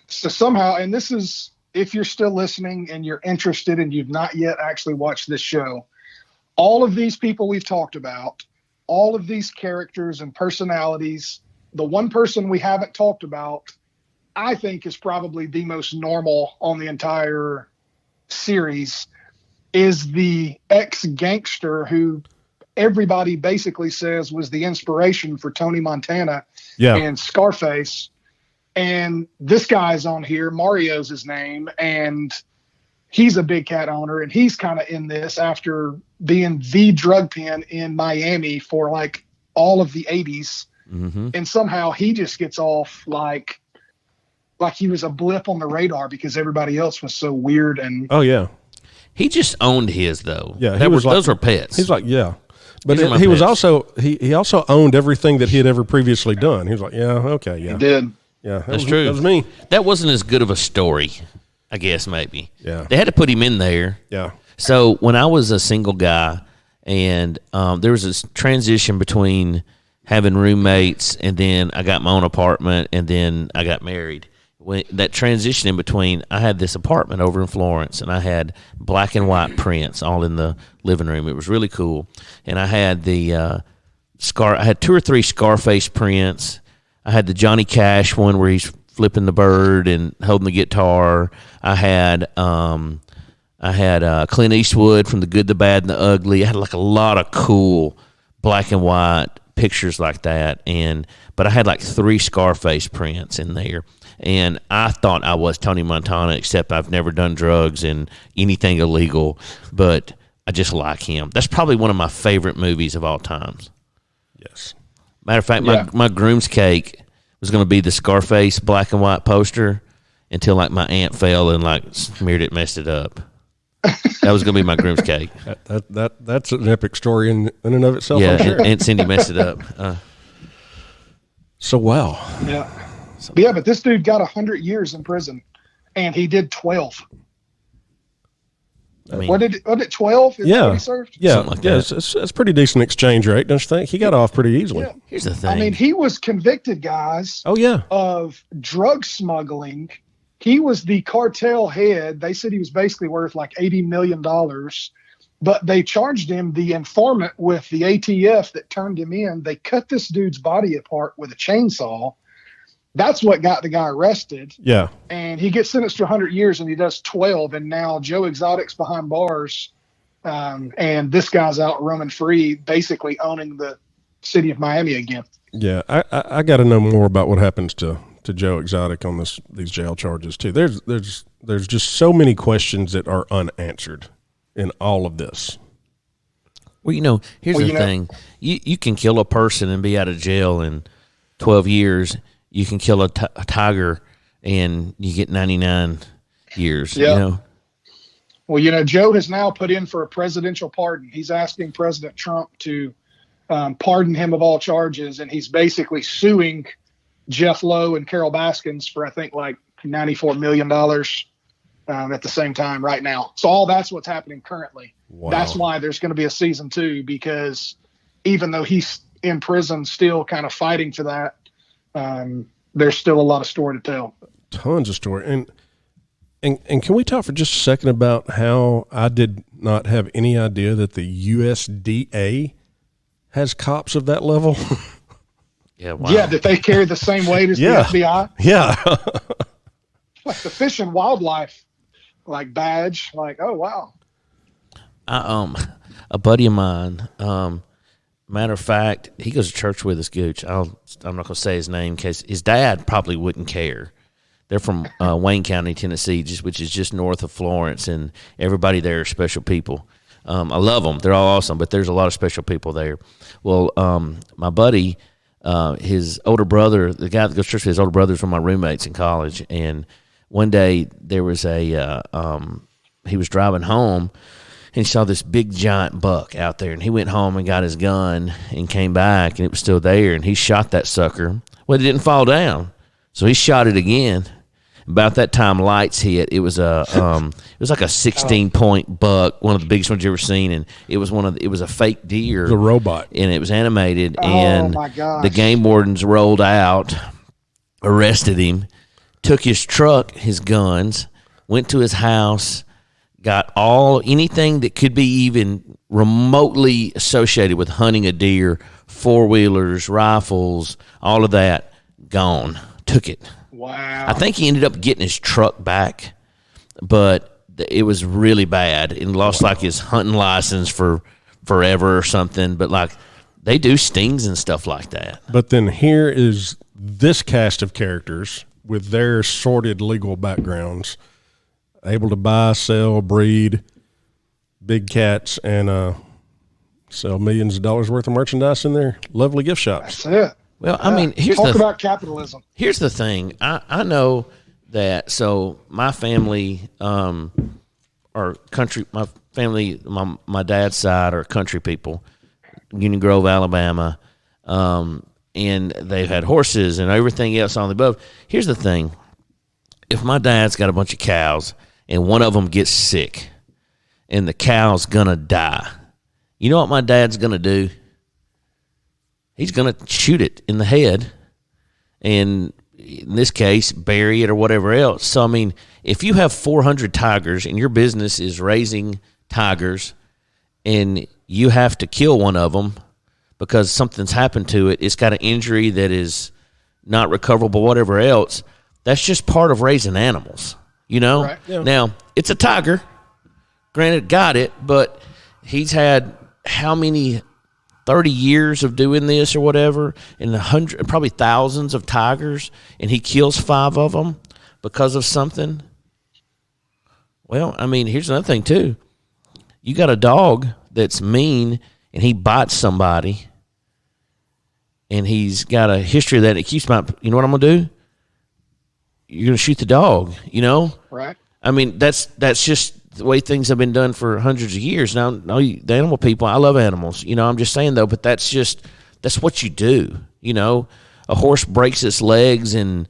So somehow, and this is, if you're still listening and you're interested and you've not yet actually watched this show, all of these people we've talked about, all of these characters and personalities, the one person we haven't talked about, I think is probably the most normal on the entire series, is the ex-gangster who everybody basically says was the inspiration for Tony Montana and Scarface. And this guy's on here, Mario's his name, and he's a big cat owner, and he's kind of in this after being the drug pen in Miami for all of the 80s. Mm-hmm. And somehow he just gets off like he was a blip on the radar because everybody else was so weird. And he just owned his, though. Yeah, those were pets. He's like, but he was also he also owned everything that he had ever previously done. He was like, he did. Yeah, that's true. That was me. That wasn't as good of a story, I guess. Maybe. Yeah, they had to put him in there. Yeah. So when I was a single guy, and there was this transition between having roommates, and then I got my own apartment, and then I got married. When that transition in between, I had this apartment over in Florence, and I had black and white prints all in the living room. It was really cool. And I had I had 2 or 3 Scarface prints. I had the Johnny Cash one where he's flipping the bird and holding the guitar. I had Clint Eastwood from The Good, the Bad, and the Ugly. I had a lot of cool black and white pictures like that, but I had 3 Scarface prints in there, and I thought I was Tony Montana, except I've never done drugs and anything illegal, but I just like him. That's probably one of my favorite movies of all times. Yes. Matter of fact, my groom's cake was going to be the Scarface black and white poster until my aunt fell and smeared it, messed it up. That was going to be my groom's cake. That's an epic story in and of itself. Yeah, I'm sure. Aunt Cindy messed it up. So wow. Yeah. But this dude got 100 years in prison, and he did 12. I mean, what did it 12? Is that what he served? Yeah, something like that. It's pretty decent exchange rate, don't you think? He got off pretty easily. Yeah. Here's the thing. I mean, he was convicted, guys. Oh yeah. Of drug smuggling. he was the cartel head. They said he was basically worth like $80 million, but they charged him the informant with the ATF that turned him in. They cut this dude's body apart with a chainsaw. That's what got the guy arrested. Yeah. And he gets sentenced to 100 years and he does 12. And now Joe Exotic's behind bars. And this guy's out roaming free, basically owning the city of Miami again. Yeah. I got to know more about what happens to Joe Exotic on these jail charges too. There's just so many questions that are unanswered in all of this. Well, here's the thing. You can kill a person and be out of jail in 12 years. You can kill a tiger and you get 99 years. Yeah. Well, Joe has now put in for a presidential pardon. He's asking President Trump to pardon him of all charges, and he's basically suing Jeff Lowe and Carol Baskins for, I think, like $94 million at the same time right now. So all that's what's happening currently. Wow. That's why there's going to be a season 2, because even though he's in prison still kind of fighting for that, there's still a lot of story to tell. Tons of story. And can we talk for just a second about how I did not have any idea that the USDA has cops of that level? Yeah, wow. Yeah, that they carry the same weight as the FBI. Yeah. Like the Fish and Wildlife badge. Like, oh wow. A buddy of mine, matter of fact, he goes to church with us, Gooch. I'm not going to say his name because his dad probably wouldn't care. They're from Wayne County, Tennessee, which is just north of Florence, and everybody there are special people. I love them. They're all awesome, but there's a lot of special people there. Well, my buddy, his older brother, the guy that goes to church with his older brother, was one of my roommates in college, and one day there was he was driving home, and he saw this big giant buck out there, and he went home and got his gun and came back, and it was still there, and he shot that sucker. Well, it didn't fall down, so he shot it again. About that time, lights hit. It was like a 16-point buck, one of the biggest ones you ever seen, and it was a fake deer, The robot, and it was animated. Oh, and my gosh. the game wardens rolled out, arrested him, took his truck, his guns, went to his house, got anything that could be even remotely associated with hunting a deer, 4-wheelers, rifles, all of that, gone. Took it. Wow. I think he ended up getting his truck back, but it was really bad and lost like his hunting license for forever or something. But they do stings and stuff like that. But then here is this cast of characters with their sordid legal backgrounds, able to buy, sell, breed big cats, and sell millions of dollars worth of merchandise in their lovely gift shops. That's it. Well, I mean, talk about capitalism. Here's the thing. I know that. So my family, are country. My family, my dad's side are country people, Union Grove, Alabama, and they've had horses and everything else on the above. Here's the thing. If my dad's got a bunch of cows and one of them gets sick and the cow's gonna die, you know what my dad's gonna do? He's going to shoot it in the head and, in this case, bury it or whatever else. So, I mean, if you have 400 tigers and your business is raising tigers and you have to kill one of them because something's happened to it, it's got an injury that is not recoverable, whatever else, that's just part of raising animals, Right, yeah. Now, it's a tiger. Granted, got it, but he's had how many 30 years of doing this or whatever, and probably thousands of tigers, and he kills 5 of them because of something. Well, I mean, here's another thing too. You got a dog that's mean and he bites somebody and he's got a history of that. It keeps you know what I'm going to do? You're going to shoot the dog, Right. I mean, that's just the way things have been done for hundreds of years. Now, the animal people, I love animals. I'm just saying, though, but that's what you do. A horse breaks its legs and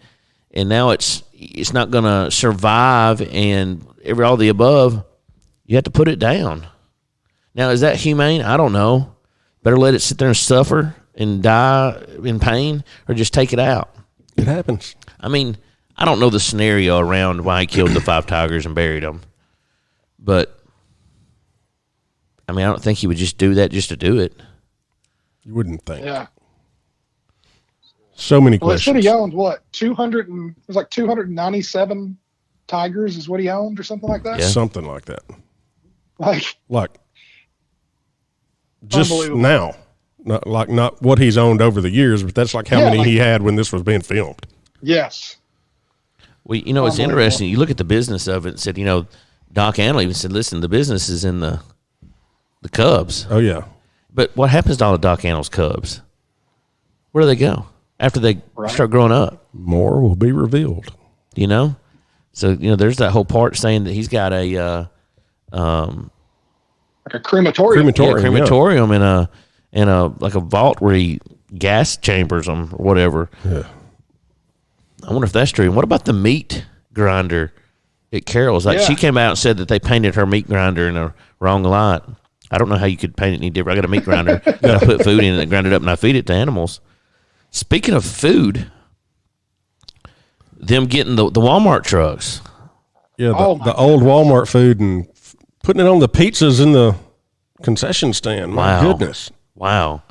now it's not going to survive and all the above. You have to put it down. Now, is that humane? I don't know. Better let it sit there and suffer and die in pain or just take it out. It happens. I mean, I don't know the scenario around why he killed the 5 tigers and buried them, but I mean, I don't think he would just do that just to do it. You wouldn't think. Yeah. So many Well, it said questions. he owned what? 200 and it was like 297 tigers is what he owned or something like that. Yeah. Something like that. Like Just Unbelievable. now. Not what he's owned over the years, but that's like how Yeah, many like- he had when this was being filmed. yes. Well, you know, it's Unbelievable. interesting. You look at the business of it and said, you know, Doc Antle even said, listen, the business is in the Cubs. Oh yeah. But what happens to all of Doc Antle's Cubs? Where do they go after they start growing up? More will be revealed. You know? So, you know, there's that whole part saying that he's got a Like a crematorium. crematorium and a like a vault where he gas chambers them or whatever. Yeah. I wonder if that's true. And what about the meat grinder at Carol's? Like, Yeah. she came out and said that they painted her meat grinder in a wrong light. I don't know how you could paint it any different. I got a meat grinder and I put food in it and grind it up and I feed it to animals. Speaking of food, them getting the Walmart trucks. Yeah, Oh, the my old Walmart food and putting it on the pizzas in the concession stand. My Wow. goodness. Wow.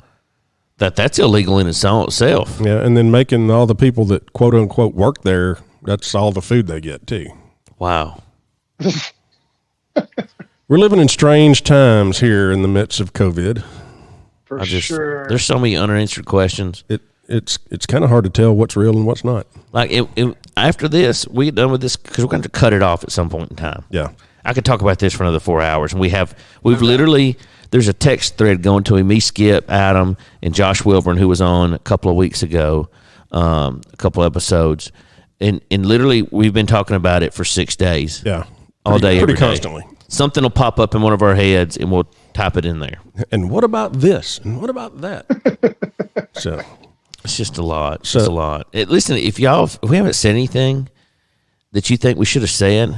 That's illegal in its own itself. Yeah, and then making all the people that quote unquote work there, that's all the food they get too. Wow. We're living in strange times here in the midst of COVID. For sure. There's so many unanswered questions. It's kind of hard to tell what's real and what's not. Like after this, we get done with this because we're going to cut it off at some point in time. Yeah. I could talk about this for another 4 hours, and we've literally, there's a text thread going to him, me, Skip, Adam, and Josh Wilburn, who was on a couple of weeks ago, a couple episodes, and literally we've been talking about it for 6 days. Yeah. All day, Pretty every day. constantly. Something will pop up in one of our heads, and we'll type it in there. And what about this? And what about that? So It's just a lot. So- It's a lot. Listen, if we haven't said anything that you think we should have said,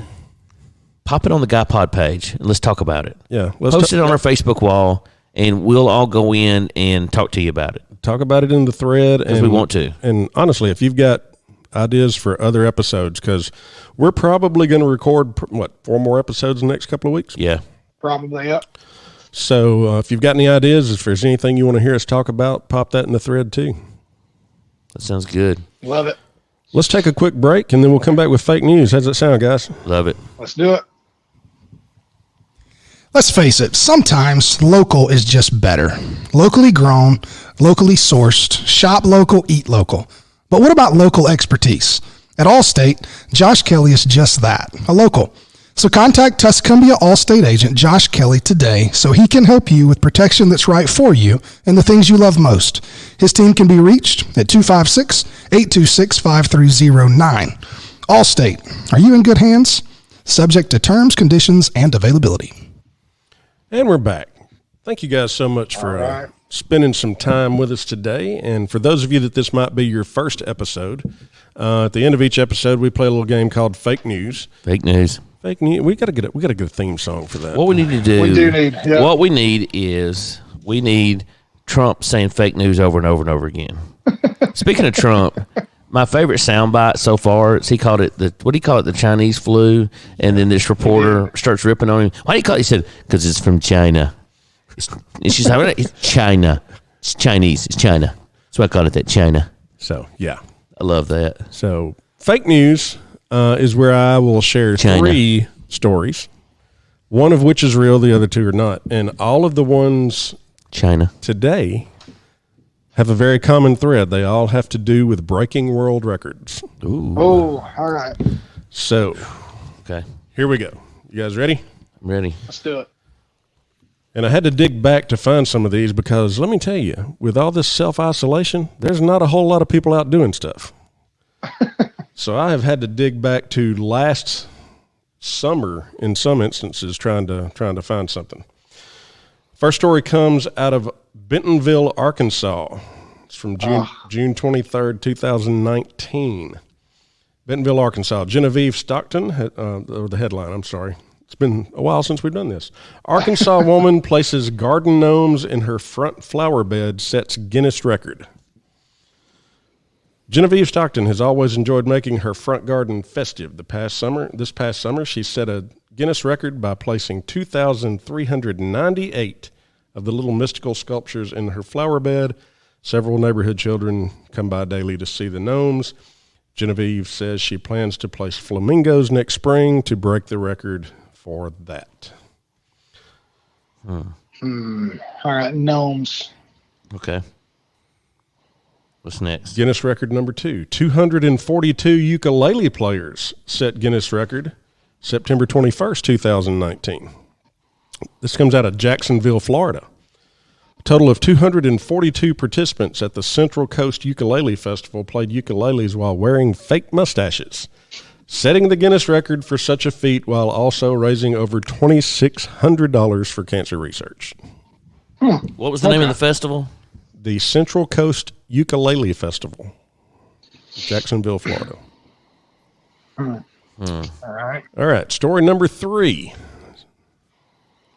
pop it on the Guy Pod page and let's talk about it. yeah, Post it on our Facebook wall, and we'll all go in and talk to you about it. talk about it in the thread. If we want to. And honestly, if you've got ideas for other episodes, because we're probably going to record, 4 more episodes in the next couple of weeks? Yeah. Probably, yep. So if you've got any ideas, if there's anything you want to hear us talk about, pop that in the thread too. That sounds good. Love it. Let's take a quick break, and then we'll come back with fake news. How's that sound, guys? Love it. Let's do it. Let's face it, sometimes local is just better. Locally grown, locally sourced, shop local, eat local. But what about local expertise? At Allstate, Josh Kelly is just that, a local. So contact Tuscumbia Allstate agent Josh Kelly today so he can help you with protection that's right for you and the things you love most. His team can be reached at 256-826-5309. Allstate, are you in good hands? Subject to terms, conditions, and availability. And we're back. Thank you guys so much for All right. spending some time with us today. And for those of you that this might be your first episode, at the end of each episode, we play a little game called Fake News. Fake news. Fake news. We got to get a theme song for that. What we need to do. We do need, yeah. What we need is Trump saying fake news over and over and over again. Speaking of Trump, my favorite soundbite so far is he called it the Chinese flu, and then this reporter starts ripping on him. Why do you call it? He said, because it's from China. She's like, it's China. It's Chinese. It's China. So I call it that, China. So yeah. I love that. So fake news is where I will share China. 3 stories, one of which is real, the other 2 are not, and all of the ones China. today have a very common thread. They all have to do with breaking world records. Ooh. Oh, all right. So Okay. here we go. You guys ready? I'm ready. Let's do it. And I had to dig back to find some of these because let me tell you, with all this self-isolation, there's not a whole lot of people out doing stuff. So I have had to dig back to last summer in some instances trying to find something. First story comes out of Bentonville, Arkansas. It's from June 23rd, 2019. Bentonville, Arkansas. Genevieve Stockton, or the headline, I'm sorry. It's been a while since we've done this. Arkansas woman places garden gnomes in her front flower bed, sets Guinness record. Genevieve Stockton has always enjoyed making her front garden festive. This past summer, she set a Guinness record by placing 2,398 of the little mystical sculptures in her flower bed. Several neighborhood children come by daily to see the gnomes. Genevieve says she plans to place flamingos next spring to break the record for that. All right, gnomes. Okay. What's next? Guinness record number 2. 242 ukulele players set Guinness record September 21st, 2019. This comes out of Jacksonville, Florida. A total of 242 participants at the Central Coast Ukulele Festival played ukuleles while wearing fake mustaches, setting the Guinness record for such a feat while also raising over $2,600 for cancer research. What was the name of the festival? The Central Coast Ukulele Festival, Jacksonville, Florida. All right. All right, story number 3.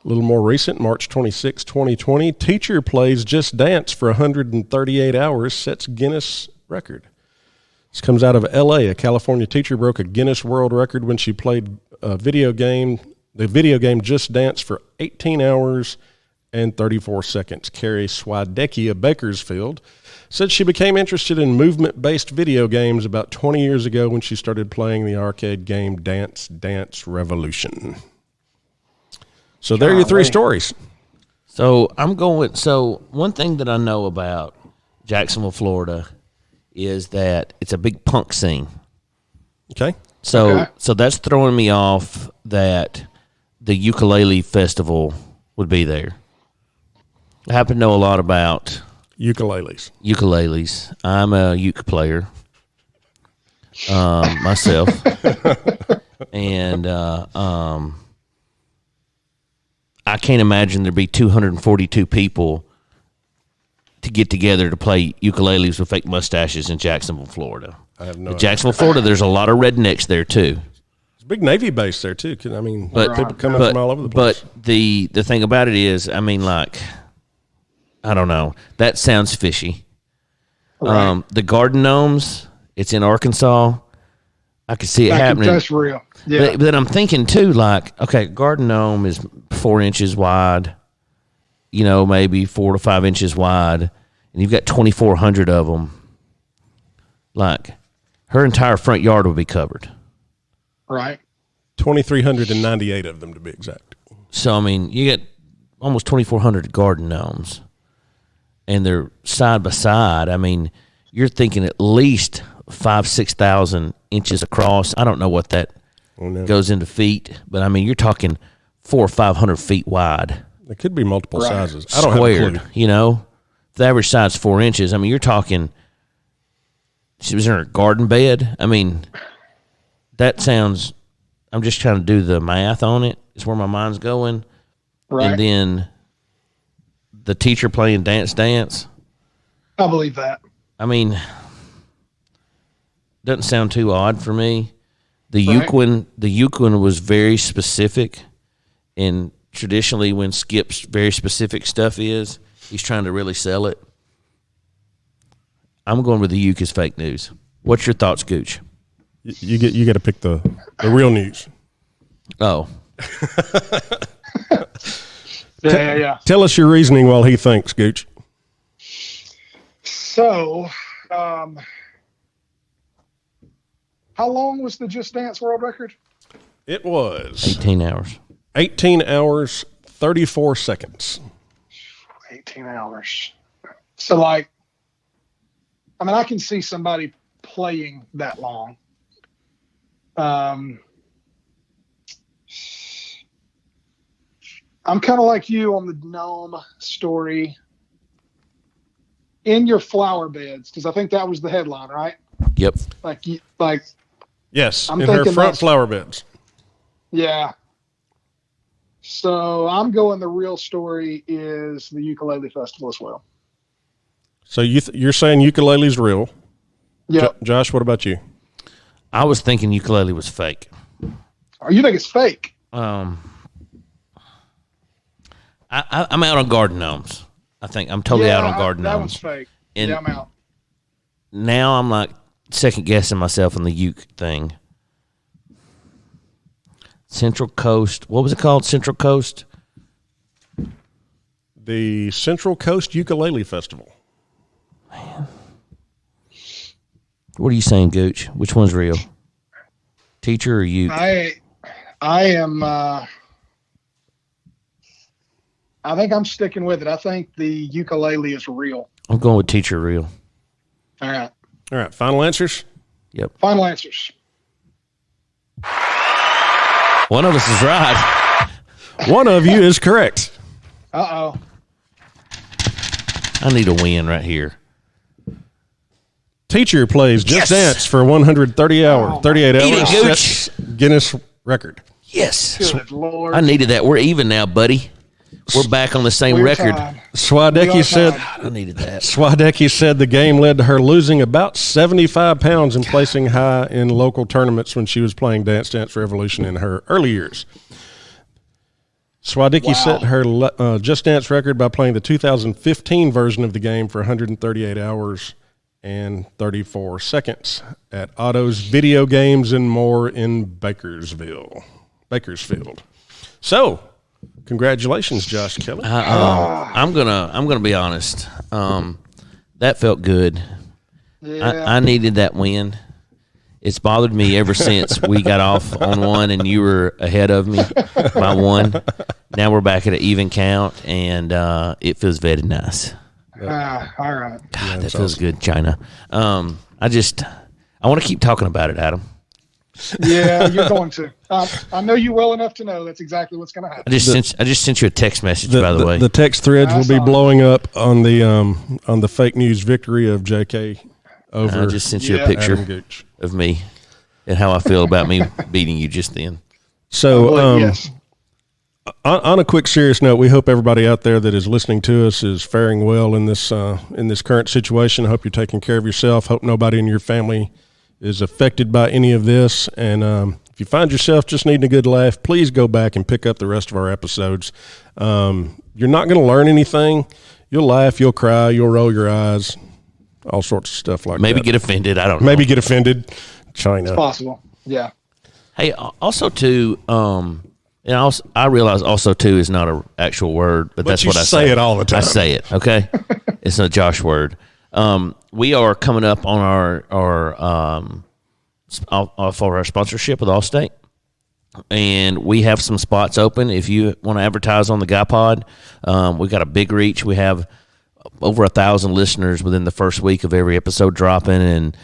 A little more recent, March 26, 2020. Teacher plays Just Dance for 138 hours, sets Guinness record. This comes out of L.A. A California teacher broke a Guinness World Record when she played the video game Just Dance for 18 hours and 34 seconds. Carrie Swadecki of Bakersfield said she became interested in movement-based video games about 20 years ago when she started playing the arcade game Dance Dance Revolution. So there are your 3 stories. So one thing that I know about Jacksonville, Florida is that it's a big punk scene. Okay. So that's throwing me off that the ukulele festival would be there. I happen to know a lot about Ukuleles. I'm a uke player myself. And I can't imagine there'd be 242 people to get together to play ukuleles with fake mustaches in Jacksonville, Florida. I have no idea. Jacksonville, Florida, there's a lot of rednecks there too. There's a big Navy base there too. I mean, But people coming from all over the place. But the thing about it is, I mean, like, I don't know. That sounds fishy. Right. The garden gnomes, it's in Arkansas. I could see it happening. That's real. Yeah. But then I'm thinking too, like, okay, garden gnome is 4 inches wide, maybe 4 to 5 inches wide, and you've got 2,400 of them. Like, her entire front yard would be covered. Right. 2,398 of them to be exact. So, I mean, you get almost 2,400 garden gnomes, and they're side by side. I mean, you're thinking at least 6,000 inches across. I don't know what that goes into feet, but I mean, you're talking 400 or 500 feet wide. It could be multiple sizes. I don't Squared, have a clue. If the average size is 4 inches, I mean, you're talking, she was in her garden bed. I mean, that sounds, I'm just trying to do the math on it. It's where my mind's going. Right. And then the teacher playing Dance Dance. I believe that. I mean, doesn't sound too odd for me. The Right. Uquin was very specific, and traditionally when Skip's very specific stuff is, he's trying to really sell it. I'm going with the uke is fake news. What's your thoughts, Gooch? You get to pick the real news. Oh, Yeah. Tell us your reasoning while he thinks, Gooch. So, how long was the Just Dance world record? It was 18 hours. 18 hours, 34 seconds. 18 hours. So, like, I mean, I can see somebody playing that long. I'm kind of like you on the gnome story. In your flower beds, because I think that was the headline, right? Yep. Like, Yes, I'm in her thinking front that's- flower beds. yeah. So I'm going. The real story is the ukulele festival as well. So you're saying ukulele's real. Yeah. Josh, what about you? I was thinking ukulele was fake. Oh, you think it's fake? I'm out on garden gnomes. I think I'm totally out on garden that gnomes. one's fake. And yeah, I'm out. Now I'm like second guessing myself on the uke thing. Central Coast. What was it called? Central Coast? The Central Coast Ukulele Festival. Man. What are you saying, Gooch? Which one's real? Teacher or uke? I am. I think I'm sticking with it. I think the ukulele is real. I'm going with teacher real. All right. All right. Final answers? Yep. Final answers. One of us is right. One of you is correct. Uh-oh. I need a win right here. Teacher plays Just Dance for 138 hours. Sets Guinness record. Yes. Good Lord. I needed that. We're even now, buddy. We're back on the same We're record. tied. Swadecki said I needed that. Swadecki said the game led to her losing about 75 pounds and placing high in local tournaments when she was playing Dance Dance Revolution in her early years. Swadecki set her Just Dance record by playing the 2015 version of the game for 138 hours and 34 seconds at Otto's Video Games and More in Bakersfield. So, congratulations, Josh Kelly. I'm gonna be honest. That felt good. Yeah. I needed that win. It's bothered me ever since we got off on one and you were ahead of me by one. Now we're back at an even count, and it feels very nice. All right. God, that feels good, China. I want to keep talking about it, Adam. Yeah, you're going to. I know you well enough to know that's exactly what's going to happen. I just sent you a text message, by the way. The text threads will be blowing up on the fake news victory of JK over. I just sent you a picture of me and how I feel about me beating you just then. So, yes. On a quick serious note, we hope everybody out there that is listening to us is faring well in this current situation. I hope you're taking care of yourself. Hope nobody in your family is affected by any of this. And if you find yourself just needing a good laugh, please go back and pick up the rest of our episodes. You're not going to learn anything. You'll laugh, you'll cry, you'll roll your eyes, all sorts of stuff like that. Maybe get offended. I don't know. Maybe get offended. China. It's possible. Yeah. Hey, also too, I realize also too is not an actual word, but that's what I say. Say it all the time. I say it. Okay, it's a Josh word. We are coming up on our sponsorship with Allstate, and we have some spots open. If you want to advertise on the Guy Pod, we got a big reach. We have over 1,000 listeners within the first week of every episode dropping, and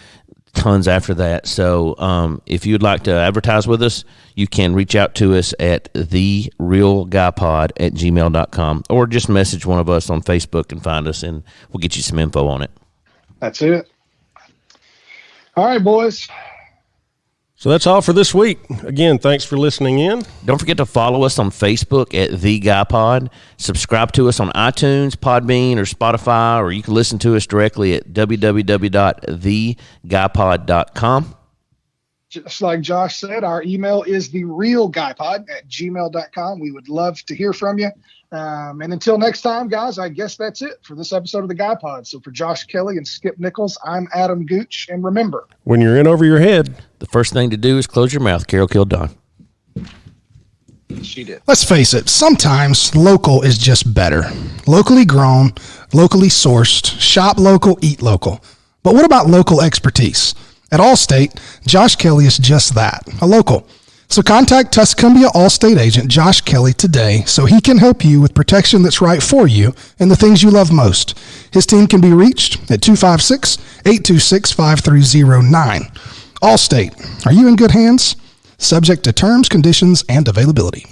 tons after that. So if you'd like to advertise with us, you can reach out to us at therealguypod@gmail.com, or just message one of us on Facebook and find us, and we'll get you some info on it. That's it. All right, boys. So that's all for this week. Again, thanks for listening in. Don't forget to follow us on Facebook at The Guy Pod. Subscribe to us on iTunes, Podbean, or Spotify, or you can listen to us directly at www.theguypod.com. Just like Josh said, our email is therealguypod@gmail.com. We would love to hear from you. And until next time, guys, I guess that's it for this episode of the Guy Pod. So for Josh Kelly and Skip Nichols, I'm Adam Gooch. And remember, when you're in over your head, the first thing to do is close your mouth. Carol killed Don. she did. Let's face it, sometimes local is just better. Locally grown, locally sourced, shop local, eat local. But what about local expertise? At Allstate, Josh Kelly is just that, a local. So contact Tuscumbia Allstate agent Josh Kelly today so he can help you with protection that's right for you and the things you love most. His team can be reached at 256-826-5309. Allstate, are you in good hands? Subject to terms, conditions, and availability.